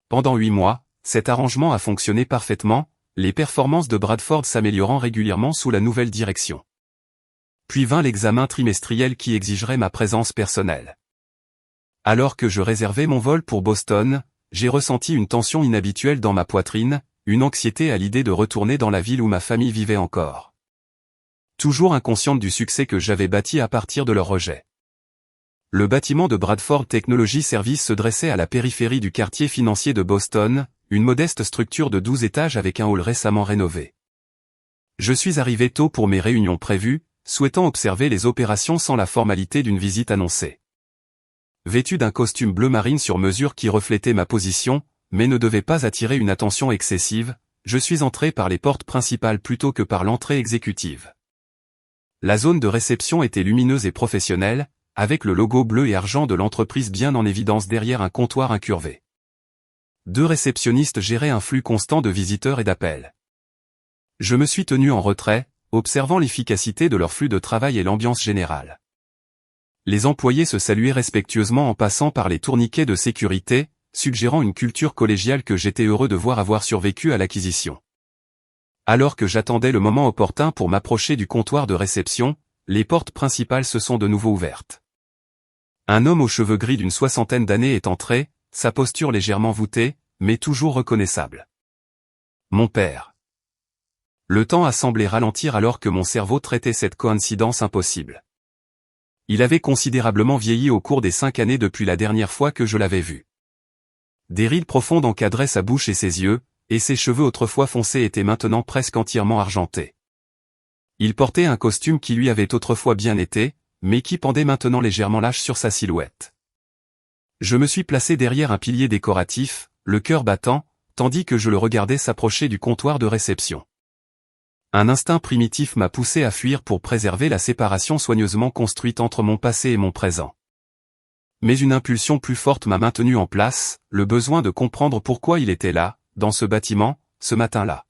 Pendant 8 mois, cet arrangement a fonctionné parfaitement, les performances de Bradford s'améliorant régulièrement sous la nouvelle direction. Puis vint l'examen trimestriel qui exigerait ma présence personnelle. Alors que je réservais mon vol pour Boston, j'ai ressenti une tension inhabituelle dans ma poitrine, une anxiété à l'idée de retourner dans la ville où ma famille vivait encore. Toujours inconsciente du succès que j'avais bâti à partir de leur rejet. Le bâtiment de Bradford Technology Services se dressait à la périphérie du quartier financier de Boston, une modeste structure de 12 étages avec un hall récemment rénové. Je suis arrivé tôt pour mes réunions prévues, souhaitant observer les opérations sans la formalité d'une visite annoncée. Vêtu d'un costume bleu marine sur mesure qui reflétait ma position, mais ne devait pas attirer une attention excessive, je suis entré par les portes principales plutôt que par l'entrée exécutive. La zone de réception était lumineuse et professionnelle, avec le logo bleu et argent de l'entreprise bien en évidence derrière un comptoir incurvé. 2 réceptionnistes géraient un flux constant de visiteurs et d'appels. Je me suis tenu en retrait, observant l'efficacité de leur flux de travail et l'ambiance générale. Les employés se saluaient respectueusement en passant par les tourniquets de sécurité, suggérant une culture collégiale que j'étais heureux de voir avoir survécu à l'acquisition. Alors que j'attendais le moment opportun pour m'approcher du comptoir de réception, les portes principales se sont de nouveau ouvertes. Un homme aux cheveux gris d'une 60aine d'années est entré, sa posture légèrement voûtée, mais toujours reconnaissable. Mon père. Le temps a semblé ralentir alors que mon cerveau traitait cette coïncidence impossible. Il avait considérablement vieilli au cours des 5 années depuis la dernière fois que je l'avais vu. Des rides profondes encadraient sa bouche et ses yeux, et ses cheveux autrefois foncés étaient maintenant presque entièrement argentés. Il portait un costume qui lui avait autrefois bien été, mais qui pendait maintenant légèrement lâche sur sa silhouette. Je me suis placé derrière un pilier décoratif, le cœur battant, tandis que je le regardais s'approcher du comptoir de réception. Un instinct primitif m'a poussé à fuir pour préserver la séparation soigneusement construite entre mon passé et mon présent. Mais une impulsion plus forte m'a maintenu en place, le besoin de comprendre pourquoi il était là, dans ce bâtiment, ce matin-là.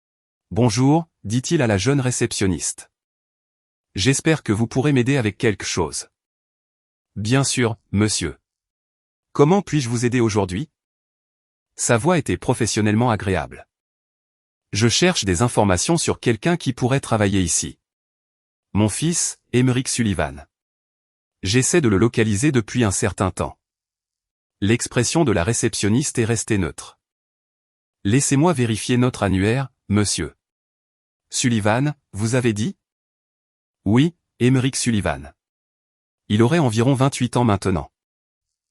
« Bonjour », dit-il à la jeune réceptionniste. « J'espère que vous pourrez m'aider avec quelque chose. »« Bien sûr, monsieur. Comment puis-je vous aider aujourd'hui ?» Sa voix était professionnellement agréable. « Je cherche des informations sur quelqu'un qui pourrait travailler ici. Mon fils, Émeric Sullivan. J'essaie de le localiser depuis un certain temps. » L'expression de la réceptionniste est restée neutre. « Laissez-moi vérifier notre annuaire, monsieur. Sullivan, vous avez dit ? » Oui, Émeric Sullivan. Il aurait environ 28 ans maintenant.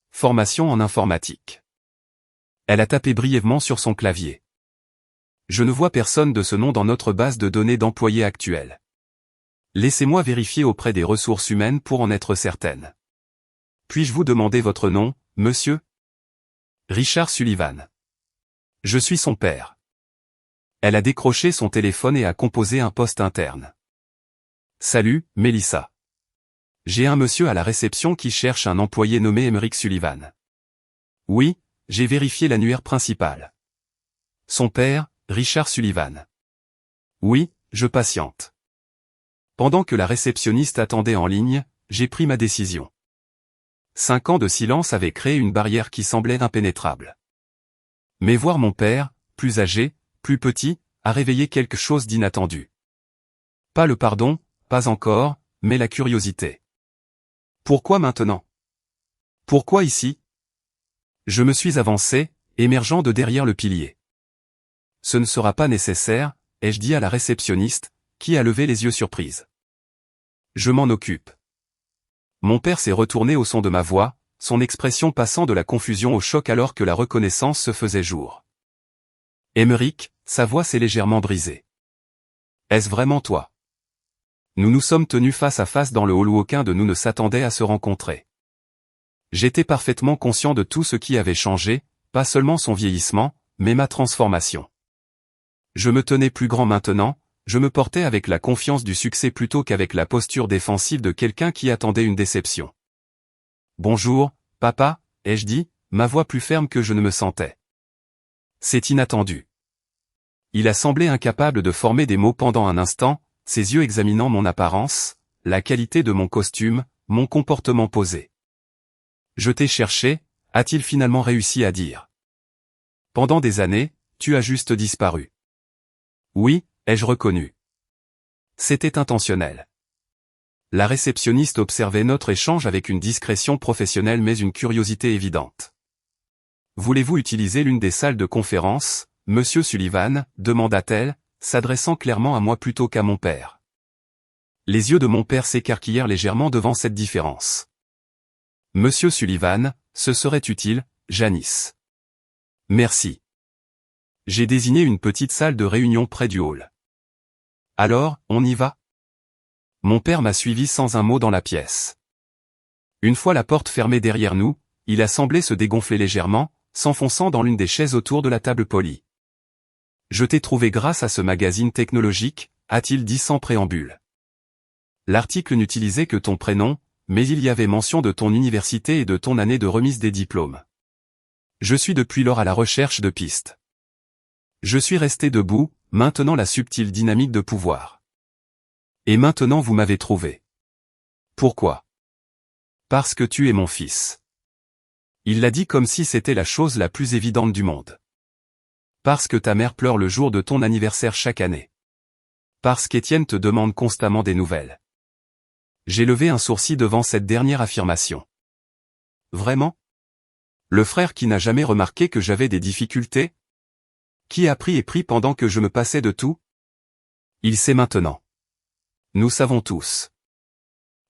Formation en informatique. Elle a tapé brièvement sur son clavier. Je ne vois personne de ce nom dans notre base de données d'employés actuels. Laissez-moi vérifier auprès des ressources humaines pour en être certaine. Puis-je vous demander votre nom, monsieur ? Richard Sullivan. Je suis son père. Elle a décroché son téléphone et a composé un poste interne. Salut, Mélissa. J'ai un monsieur à la réception qui cherche un employé nommé Émeric Sullivan. Oui, j'ai vérifié l'annuaire principal. Son père, Richard Sullivan. Oui, je patiente. Pendant que la réceptionniste attendait en ligne, j'ai pris ma décision. 5 ans de silence avaient créé une barrière qui semblait impénétrable. Mais voir mon père, plus âgé, plus petit, a réveillé quelque chose d'inattendu. Pas le pardon, pas encore, mais la curiosité. Pourquoi maintenant ? Pourquoi ici ? Je me suis avancé, émergeant de derrière le pilier. Ce ne sera pas nécessaire, ai-je dit à la réceptionniste, qui a levé les yeux surprise. Je m'en occupe. Mon père s'est retourné au son de ma voix, son expression passant de la confusion au choc alors que la reconnaissance se faisait jour. Émeric, sa voix s'est légèrement brisée. Est-ce vraiment toi ? Nous nous sommes tenus face à face dans le hall où aucun de nous ne s'attendait à se rencontrer. J'étais parfaitement conscient de tout ce qui avait changé, pas seulement son vieillissement, mais ma transformation. Je me tenais plus grand maintenant, je me portais avec la confiance du succès plutôt qu'avec la posture défensive de quelqu'un qui attendait une déception. « Bonjour, papa », ai-je dit, ma voix plus ferme que je ne me sentais. C'est inattendu. Il a semblé incapable de former des mots pendant un instant, ses yeux examinant mon apparence, la qualité de mon costume, mon comportement posé. « Je t'ai cherché », a-t-il finalement réussi à dire. « Pendant des années, tu as juste disparu. » Oui, ai-je reconnu. C'était intentionnel. La réceptionniste observait notre échange avec une discrétion professionnelle mais une curiosité évidente. « Voulez-vous utiliser l'une des salles de conférence, monsieur Sullivan » demanda-t-elle, s'adressant clairement à moi plutôt qu'à mon père. Les yeux de mon père s'écarquillèrent légèrement devant cette différence. « Monsieur Sullivan, ce serait utile, Janice. »« Merci. » J'ai désigné une petite salle de réunion près du hall. « Alors, on y va ?» Mon père m'a suivi sans un mot dans la pièce. Une fois la porte fermée derrière nous, il a semblé se dégonfler légèrement, s'enfonçant dans l'une des chaises autour de la table polie. « Je t'ai trouvé grâce à ce magazine technologique », a-t-il dit sans préambule. L'article n'utilisait que ton prénom, mais il y avait mention de ton université et de ton année de remise des diplômes. Je suis depuis lors à la recherche de pistes. Je suis resté debout, maintenant la subtile dynamique de pouvoir. Et maintenant vous m'avez trouvé. Pourquoi ? Parce que tu es mon fils. Il l'a dit comme si c'était la chose la plus évidente du monde. Parce que ta mère pleure le jour de ton anniversaire chaque année. Parce qu'Étienne te demande constamment des nouvelles. J'ai levé un sourcil devant cette dernière affirmation. Vraiment ? Le frère qui n'a jamais remarqué que j'avais des difficultés ? Qui a pris et pris pendant que je me passais de tout ? Il sait maintenant. Nous savons tous.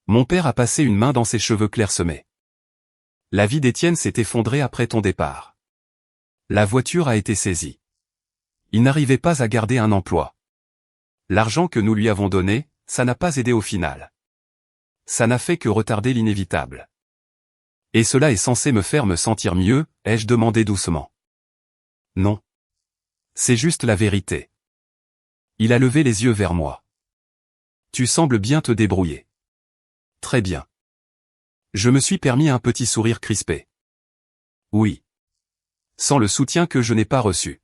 Mon père a passé une main dans ses cheveux clairsemés. La vie d'Étienne s'est effondrée après ton départ. La voiture a été saisie. Il n'arrivait pas à garder un emploi. L'argent que nous lui avons donné, ça n'a pas aidé au final. Ça n'a fait que retarder l'inévitable. Et cela est censé me faire me sentir mieux, ai-je demandé doucement. Non. C'est juste la vérité. Il a levé les yeux vers moi. Tu sembles bien te débrouiller. Très bien. Je me suis permis un petit sourire crispé. Oui. Sans le soutien que je n'ai pas reçu.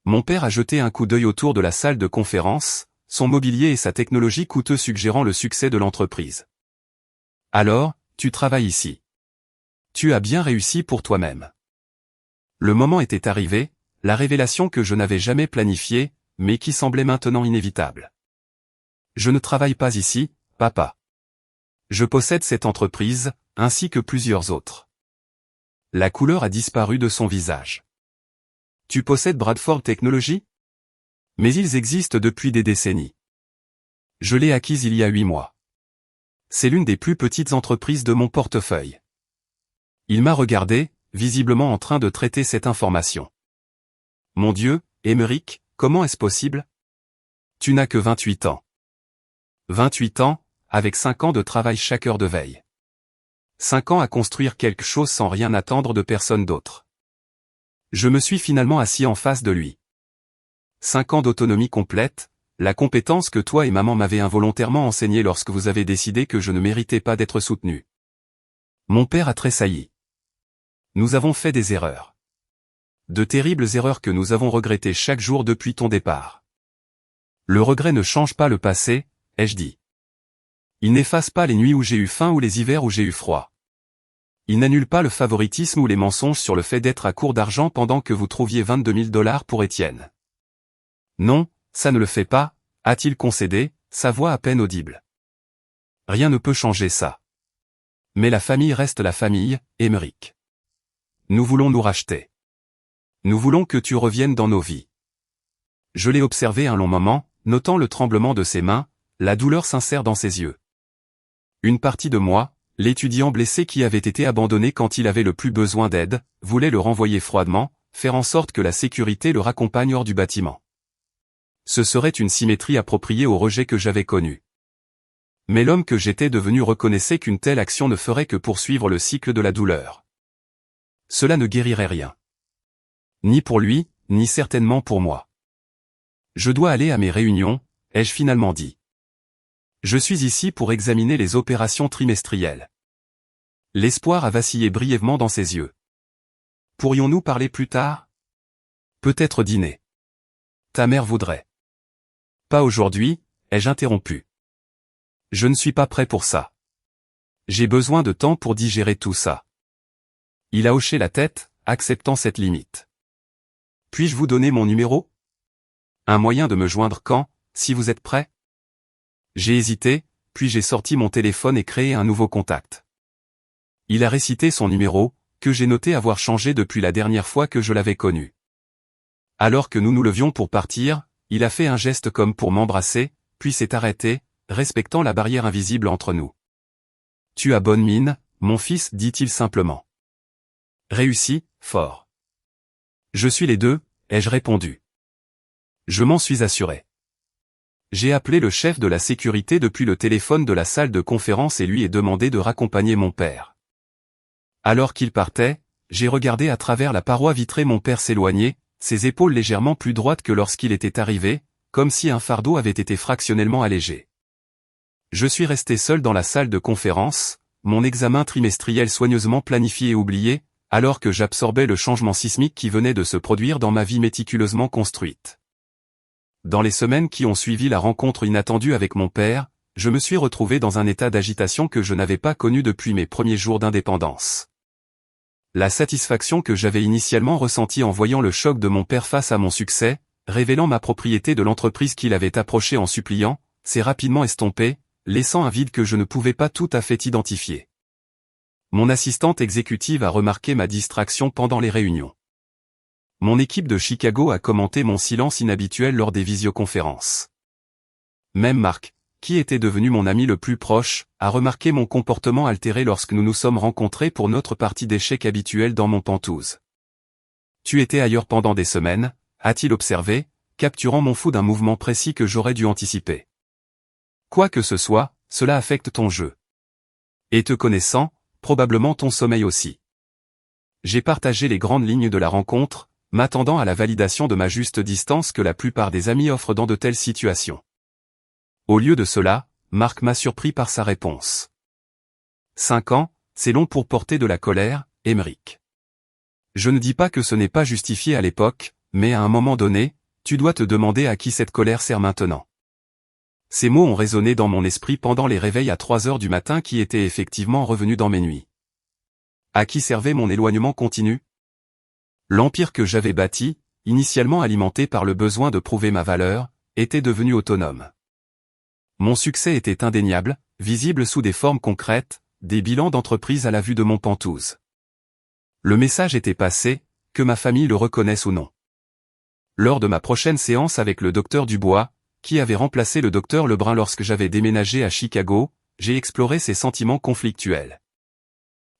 Mon père a jeté un coup d'œil autour de la salle de conférence, son mobilier et sa technologie coûteux suggérant le succès de l'entreprise. Alors, tu travailles ici. Tu as bien réussi pour toi-même. Le moment était arrivé, la révélation que je n'avais jamais planifiée, mais qui semblait maintenant inévitable. Je ne travaille pas ici, papa. Je possède cette entreprise, ainsi que plusieurs autres. La couleur a disparu de son visage. Tu possèdes Bradford Technology? Mais ils existent depuis des décennies. Je l'ai acquise il y a 8 mois. C'est l'une des plus petites entreprises de mon portefeuille. Il m'a regardé, visiblement en train de traiter cette information. Mon Dieu, Émeric, comment est-ce possible? Tu n'as que 28 ans. 28 ans, avec 5 ans de travail chaque heure de veille. 5 ans à construire quelque chose sans rien attendre de personne d'autre. Je me suis finalement assis en face de lui. 5 ans d'autonomie complète, la compétence que toi et maman m'avez involontairement enseignée lorsque vous avez décidé que je ne méritais pas d'être soutenu. Mon père a tressailli. Nous avons fait des erreurs. De terribles erreurs que nous avons regrettées chaque jour depuis ton départ. Le regret ne change pas le passé, ai-je dit. Il n'efface pas les nuits où j'ai eu faim ou les hivers où j'ai eu froid. Il n'annule pas le favoritisme ou les mensonges sur le fait d'être à court d'argent pendant que vous trouviez 22 000 $ pour Étienne. Non, ça ne le fait pas, a-t-il concédé, sa voix à peine audible. Rien ne peut changer ça. Mais la famille reste la famille, Émeric. Nous voulons nous racheter. Nous voulons que tu reviennes dans nos vies. Je l'ai observé un long moment, notant le tremblement de ses mains, la douleur sincère dans ses yeux. Une partie de moi, l'étudiant blessé qui avait été abandonné quand il avait le plus besoin d'aide, voulait le renvoyer froidement, faire en sorte que la sécurité le raccompagne hors du bâtiment. Ce serait une symétrie appropriée au rejet que j'avais connu. Mais l'homme que j'étais devenu reconnaissait qu'une telle action ne ferait que poursuivre le cycle de la douleur. Cela ne guérirait rien. Ni pour lui, ni certainement pour moi. Je dois aller à mes réunions, ai-je finalement dit. Je suis ici pour examiner les opérations trimestrielles. L'espoir a vacillé brièvement dans ses yeux. Pourrions-nous parler plus tard? Peut-être dîner. Ta mère voudrait. Pas aujourd'hui, ai-je interrompu. Je ne suis pas prêt pour ça. J'ai besoin de temps pour digérer tout ça. Il a hoché la tête, acceptant cette limite. Puis-je vous donner mon numéro? Un moyen de me joindre quand, si vous êtes prêt? J'ai hésité, puis j'ai sorti mon téléphone et créé un nouveau contact. Il a récité son numéro, que j'ai noté avoir changé depuis la dernière fois que je l'avais connu. Alors que nous nous levions pour partir, il a fait un geste comme pour m'embrasser, puis s'est arrêté, respectant la barrière invisible entre nous. Tu as bonne mine, mon fils, dit-il simplement. Réussi, fort. Je suis les deux, ai-je répondu. Je m'en suis assuré. J'ai appelé le chef de la sécurité depuis le téléphone de la salle de conférence et lui ai demandé de raccompagner mon père. Alors qu'il partait, j'ai regardé à travers la paroi vitrée mon père s'éloigner, ses épaules légèrement plus droites que lorsqu'il était arrivé, comme si un fardeau avait été fractionnellement allégé. Je suis resté seul dans la salle de conférence, mon examen trimestriel soigneusement planifié et oublié, alors que j'absorbais le changement sismique qui venait de se produire dans ma vie méticuleusement construite. Dans les semaines qui ont suivi la rencontre inattendue avec mon père, je me suis retrouvé dans un état d'agitation que je n'avais pas connu depuis mes premiers jours d'indépendance. La satisfaction que j'avais initialement ressentie en voyant le choc de mon père face à mon succès, révélant ma propriété de l'entreprise qu'il avait approchée en suppliant, s'est rapidement estompée, laissant un vide que je ne pouvais pas tout à fait identifier. Mon assistante exécutive a remarqué ma distraction pendant les réunions. Mon équipe de Chicago a commenté mon silence inhabituel lors des visioconférences. Même Marc, qui était devenu mon ami le plus proche, a remarqué mon comportement altéré lorsque nous nous sommes rencontrés pour notre partie d'échecs habituelle dans mon Penthouse. Tu étais ailleurs pendant des semaines, a-t-il observé, capturant mon fou d'un mouvement précis que j'aurais dû anticiper. Quoi que ce soit, cela affecte ton jeu. Et te connaissant, probablement ton sommeil aussi. J'ai partagé les grandes lignes de la rencontre, m'attendant à la validation de ma juste distance que la plupart des amis offrent dans de telles situations. Au lieu de cela, Marc m'a surpris par sa réponse. 5 ans, c'est long pour porter de la colère, Émeric. Je ne dis pas que ce n'est pas justifié à l'époque, mais à un moment donné, tu dois te demander à qui cette colère sert maintenant. Ces mots ont résonné dans mon esprit pendant les réveils à 3 heures du matin qui étaient effectivement revenus dans mes nuits. À qui servait mon éloignement continu? L'empire que j'avais bâti, initialement alimenté par le besoin de prouver ma valeur, était devenu autonome. Mon succès était indéniable, visible sous des formes concrètes, des bilans d'entreprise à la vue de mon Pantouse. Le message était passé, que ma famille le reconnaisse ou non. Lors de ma prochaine séance avec le docteur Dubois, qui avait remplacé le docteur Lebrun lorsque j'avais déménagé à Chicago, j'ai exploré ces sentiments conflictuels.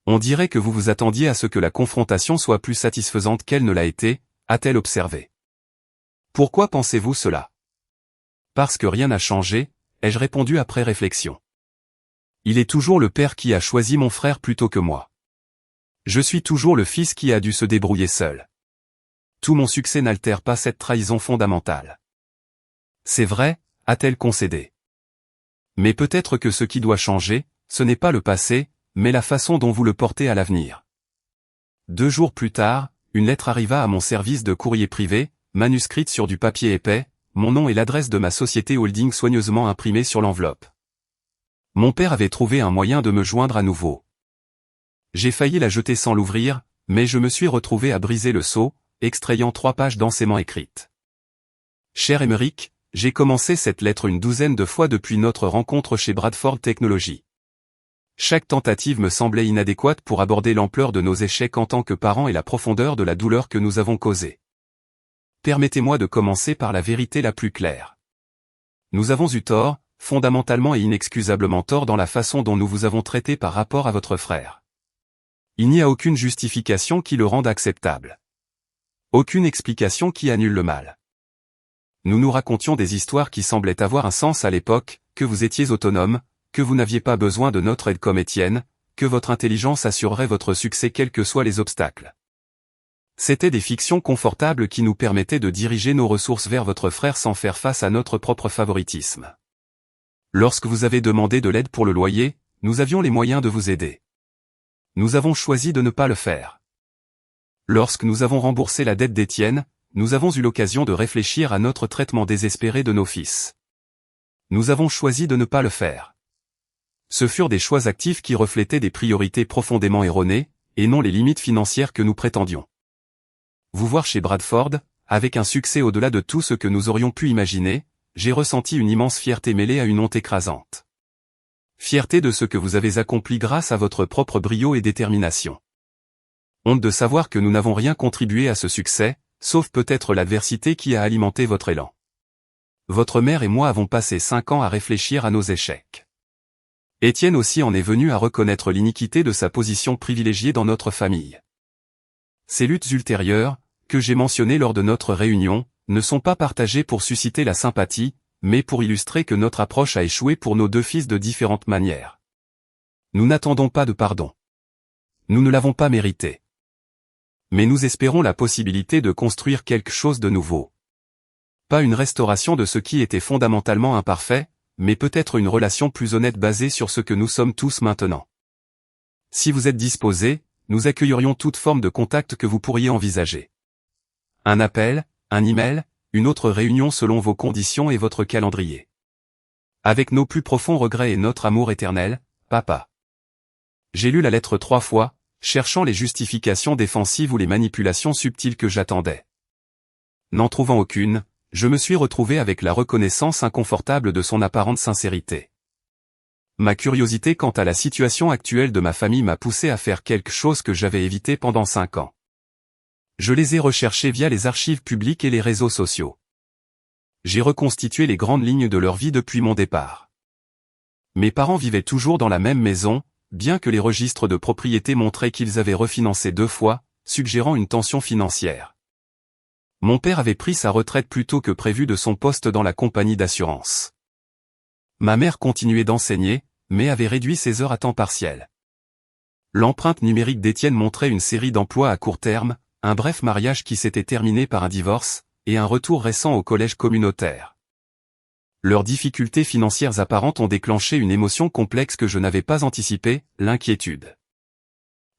On dirait que vous vous attendiez à ce que la confrontation soit plus satisfaisante qu'elle ne l'a été, a-t-elle observé. Pourquoi pensez-vous cela? Parce que rien n'a changé, ai-je répondu après réflexion. Il est toujours le père qui a choisi mon frère plutôt que moi. Je suis toujours le fils qui a dû se débrouiller seul. Tout mon succès n'altère pas cette trahison fondamentale. C'est vrai, a-t-elle concédé. Mais peut-être que ce qui doit changer, ce n'est pas le passé, mais la façon dont vous le portez à l'avenir. 2 jours plus tard, une lettre arriva à mon service de courrier privé, manuscrite sur du papier épais, mon nom et l'adresse de ma société holding soigneusement imprimés sur l'enveloppe. Mon père avait trouvé un moyen de me joindre à nouveau. J'ai failli la jeter sans l'ouvrir, mais je me suis retrouvé à briser le sceau, extrayant 3 pages densément écrites. Cher Émeric, j'ai commencé cette lettre une douzaine de fois depuis notre rencontre chez Bradford Technology. Chaque tentative me semblait inadéquate pour aborder l'ampleur de nos échecs en tant que parents et la profondeur de la douleur que nous avons causée. Permettez-moi de commencer par la vérité la plus claire. Nous avons eu tort, fondamentalement et inexcusablement tort dans la façon dont nous vous avons traité par rapport à votre frère. Il n'y a aucune justification qui le rende acceptable. Aucune explication qui annule le mal. Nous nous racontions des histoires qui semblaient avoir un sens à l'époque, que vous étiez autonome, que vous n'aviez pas besoin de notre aide comme Étienne, que votre intelligence assurerait votre succès quels que soient les obstacles. C'étaient des fictions confortables qui nous permettaient de diriger nos ressources vers votre frère sans faire face à notre propre favoritisme. Lorsque vous avez demandé de l'aide pour le loyer, nous avions les moyens de vous aider. Nous avons choisi de ne pas le faire. Lorsque nous avons remboursé la dette d'Étienne, nous avons eu l'occasion de réfléchir à notre traitement désespéré de nos fils. Nous avons choisi de ne pas le faire. Ce furent des choix actifs qui reflétaient des priorités profondément erronées, et non les limites financières que nous prétendions. Vous voir chez Bradford, avec un succès au-delà de tout ce que nous aurions pu imaginer, j'ai ressenti une immense fierté mêlée à une honte écrasante. Fierté de ce que vous avez accompli grâce à votre propre brio et détermination. Honte de savoir que nous n'avons rien contribué à ce succès, sauf peut-être l'adversité qui a alimenté votre élan. Votre mère et moi avons passé 5 ans à réfléchir à nos échecs. Étienne aussi en est venu à reconnaître l'iniquité de sa position privilégiée dans notre famille. Ces luttes ultérieures, que j'ai mentionnées lors de notre réunion, ne sont pas partagées pour susciter la sympathie, mais pour illustrer que notre approche a échoué pour nos 2 fils de différentes manières. Nous n'attendons pas de pardon. Nous ne l'avons pas mérité. Mais nous espérons la possibilité de construire quelque chose de nouveau. Pas une restauration de ce qui était fondamentalement imparfait, mais peut-être une relation plus honnête basée sur ce que nous sommes tous maintenant. Si vous êtes disposé, nous accueillerions toute forme de contact que vous pourriez envisager. Un appel, un email, une autre réunion selon vos conditions et votre calendrier. Avec nos plus profonds regrets et notre amour éternel, papa. J'ai lu la lettre 3 fois, cherchant les justifications défensives ou les manipulations subtiles que j'attendais. N'en trouvant aucune, je me suis retrouvé avec la reconnaissance inconfortable de son apparente sincérité. Ma curiosité quant à la situation actuelle de ma famille m'a poussé à faire quelque chose que j'avais évité pendant 5 ans. Je les ai recherchés via les archives publiques et les réseaux sociaux. J'ai reconstitué les grandes lignes de leur vie depuis mon départ. Mes parents vivaient toujours dans la même maison, bien que les registres de propriété montraient qu'ils avaient refinancé 2 fois, suggérant une tension financière. Mon père avait pris sa retraite plus tôt que prévu de son poste dans la compagnie d'assurance. Ma mère continuait d'enseigner, mais avait réduit ses heures à temps partiel. L'empreinte numérique d'Étienne montrait une série d'emplois à court terme, un bref mariage qui s'était terminé par un divorce, et un retour récent au collège communautaire. Leurs difficultés financières apparentes ont déclenché une émotion complexe que je n'avais pas anticipée, l'inquiétude.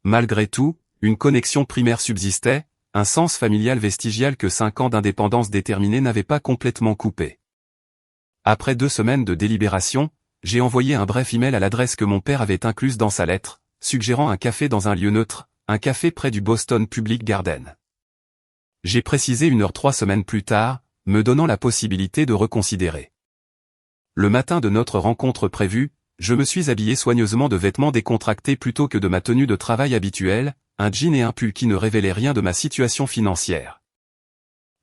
Malgré tout, une connexion primaire subsistait, un sens familial vestigial que 5 ans d'indépendance déterminée n'avaient pas complètement coupé. Après 2 semaines de délibération, j'ai envoyé un bref email à l'adresse que mon père avait incluse dans sa lettre, suggérant un café dans un lieu neutre, un café près du Boston Public Garden. J'ai précisé 1 heure 3 semaines plus tard, me donnant la possibilité de reconsidérer. Le matin de notre rencontre prévue, je me suis habillé soigneusement de vêtements décontractés plutôt que de ma tenue de travail habituelle, un jean et un pull qui ne révélaient rien de ma situation financière.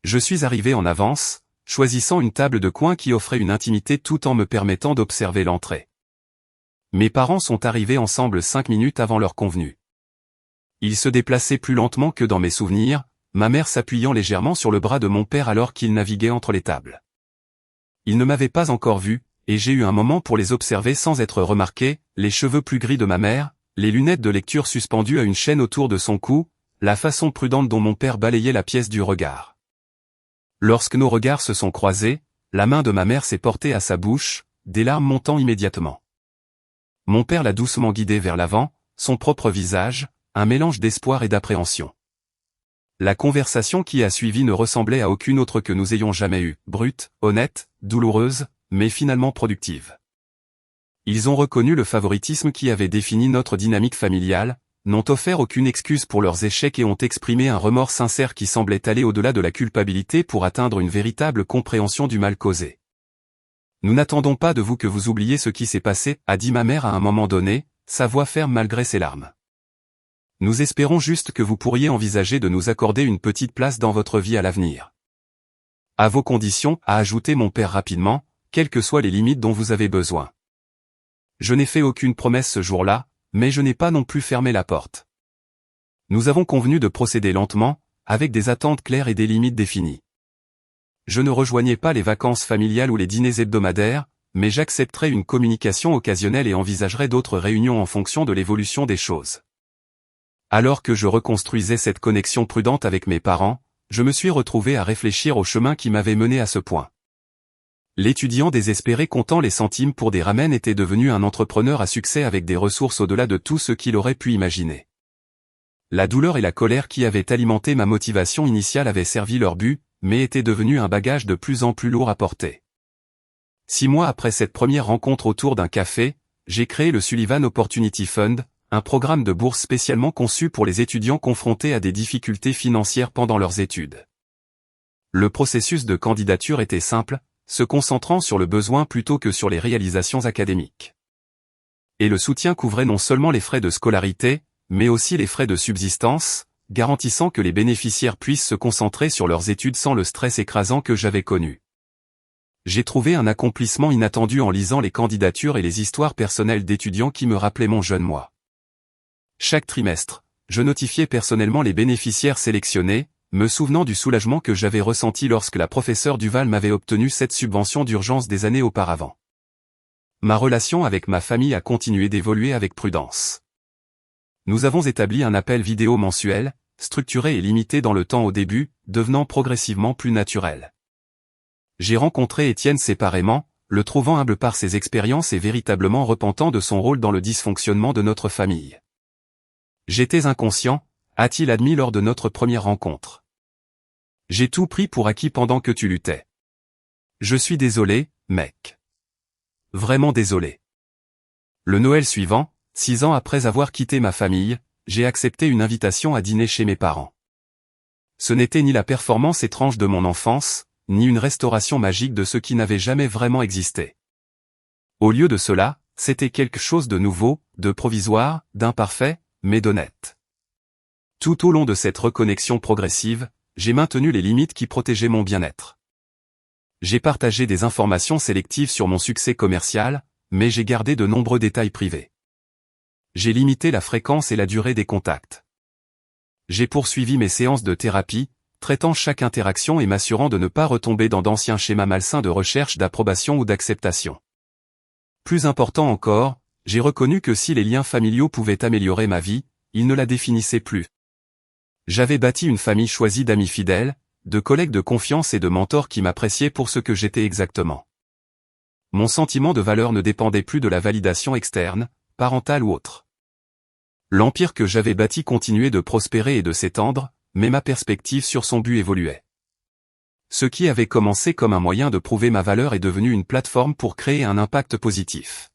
Je suis arrivé en avance, choisissant une table de coin qui offrait une intimité tout en me permettant d'observer l'entrée. Mes parents sont arrivés ensemble 5 minutes avant l'heure convenue. Ils se déplaçaient plus lentement que dans mes souvenirs, ma mère s'appuyant légèrement sur le bras de mon père alors qu'il naviguait entre les tables. Ils ne m'avaient pas encore vu, et j'ai eu un moment pour les observer sans être remarqué, les cheveux plus gris de ma mère, les lunettes de lecture suspendues à une chaîne autour de son cou, la façon prudente dont mon père balayait la pièce du regard. Lorsque nos regards se sont croisés, la main de ma mère s'est portée à sa bouche, des larmes montant immédiatement. Mon père l'a doucement guidée vers l'avant, son propre visage, un mélange d'espoir et d'appréhension. La conversation qui a suivi ne ressemblait à aucune autre que nous ayons jamais eue, brute, honnête, douloureuse, mais finalement productive. Ils ont reconnu le favoritisme qui avait défini notre dynamique familiale, n'ont offert aucune excuse pour leurs échecs et ont exprimé un remords sincère qui semblait aller au-delà de la culpabilité pour atteindre une véritable compréhension du mal causé. Nous n'attendons pas de vous que vous oubliez ce qui s'est passé, a dit ma mère à un moment donné, sa voix ferme malgré ses larmes. Nous espérons juste que vous pourriez envisager de nous accorder une petite place dans votre vie à l'avenir. À vos conditions, a ajouté mon père rapidement, quelles que soient les limites dont vous avez besoin. Je n'ai fait aucune promesse ce jour-là, mais je n'ai pas non plus fermé la porte. Nous avons convenu de procéder lentement, avec des attentes claires et des limites définies. Je ne rejoignais pas les vacances familiales ou les dîners hebdomadaires, mais j'accepterais une communication occasionnelle et envisagerais d'autres réunions en fonction de l'évolution des choses. Alors que je reconstruisais cette connexion prudente avec mes parents, je me suis retrouvé à réfléchir au chemin qui m'avait mené à ce point. L'étudiant désespéré comptant les centimes pour des ramen était devenu un entrepreneur à succès avec des ressources au-delà de tout ce qu'il aurait pu imaginer. La douleur et la colère qui avaient alimenté ma motivation initiale avaient servi leur but, mais étaient devenus un bagage de plus en plus lourd à porter. 6 mois après cette première rencontre autour d'un café, j'ai créé le Sullivan Opportunity Fund, un programme de bourse spécialement conçu pour les étudiants confrontés à des difficultés financières pendant leurs études. Le processus de candidature était simple, se concentrant sur le besoin plutôt que sur les réalisations académiques. Et le soutien couvrait non seulement les frais de scolarité, mais aussi les frais de subsistance, garantissant que les bénéficiaires puissent se concentrer sur leurs études sans le stress écrasant que j'avais connu. J'ai trouvé un accomplissement inattendu en lisant les candidatures et les histoires personnelles d'étudiants qui me rappelaient mon jeune moi. Chaque trimestre, je notifiais personnellement les bénéficiaires sélectionnés, me souvenant du soulagement que j'avais ressenti lorsque la professeure Duval m'avait obtenu cette subvention d'urgence des années auparavant. Ma relation avec ma famille a continué d'évoluer avec prudence. Nous avons établi un appel vidéo mensuel, structuré et limité dans le temps au début, devenant progressivement plus naturel. J'ai rencontré Étienne séparément, le trouvant humble par ses expériences et véritablement repentant de son rôle dans le dysfonctionnement de notre famille. J'étais inconscient, a-t-il admis lors de notre première rencontre. J'ai tout pris pour acquis pendant que tu luttais. Je suis désolé, mec. Vraiment désolé. Le Noël suivant, 6 ans après avoir quitté ma famille, j'ai accepté une invitation à dîner chez mes parents. Ce n'était ni la performance étrange de mon enfance, ni une restauration magique de ce qui n'avait jamais vraiment existé. Au lieu de cela, c'était quelque chose de nouveau, de provisoire, d'imparfait, mais d'honnête. Tout au long de cette reconnexion progressive, j'ai maintenu les limites qui protégeaient mon bien-être. J'ai partagé des informations sélectives sur mon succès commercial, mais j'ai gardé de nombreux détails privés. J'ai limité la fréquence et la durée des contacts. J'ai poursuivi mes séances de thérapie, traitant chaque interaction et m'assurant de ne pas retomber dans d'anciens schémas malsains de recherche d'approbation ou d'acceptation. Plus important encore, j'ai reconnu que si les liens familiaux pouvaient améliorer ma vie, ils ne la définissaient plus. J'avais bâti une famille choisie d'amis fidèles, de collègues de confiance et de mentors qui m'appréciaient pour ce que j'étais exactement. Mon sentiment de valeur ne dépendait plus de la validation externe, parentale ou autre. L'empire que j'avais bâti continuait de prospérer et de s'étendre, mais ma perspective sur son but évoluait. Ce qui avait commencé comme un moyen de prouver ma valeur est devenu une plateforme pour créer un impact positif.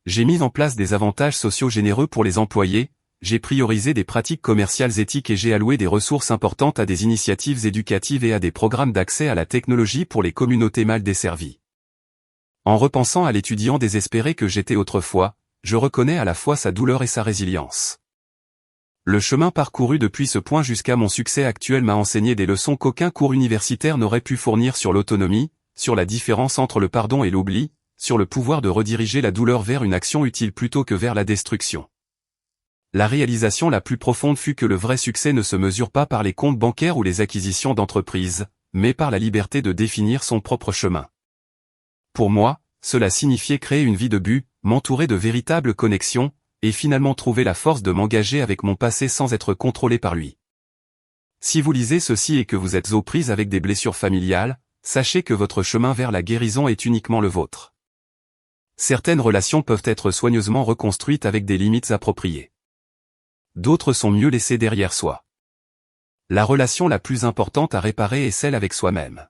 J'ai mis en place des avantages sociaux généreux pour les employés, j'ai priorisé des pratiques commerciales éthiques et j'ai alloué des ressources importantes à des initiatives éducatives et à des programmes d'accès à la technologie pour les communautés mal desservies. En repensant à l'étudiant désespéré que j'étais autrefois, je reconnais à la fois sa douleur et sa résilience. Le chemin parcouru depuis ce point jusqu'à mon succès actuel m'a enseigné des leçons qu'aucun cours universitaire n'aurait pu fournir sur l'autonomie, sur la différence entre le pardon et l'oubli, sur le pouvoir de rediriger la douleur vers une action utile plutôt que vers la destruction. La réalisation la plus profonde fut que le vrai succès ne se mesure pas par les comptes bancaires ou les acquisitions d'entreprises, mais par la liberté de définir son propre chemin. Pour moi, cela signifiait créer une vie de but, m'entourer de véritables connexions, et finalement trouver la force de m'engager avec mon passé sans être contrôlé par lui. Si vous lisez ceci et que vous êtes aux prises avec des blessures familiales, sachez que votre chemin vers la guérison est uniquement le vôtre. Certaines relations peuvent être soigneusement reconstruites avec des limites appropriées. D'autres sont mieux laissées derrière soi. La relation la plus importante à réparer est celle avec soi-même.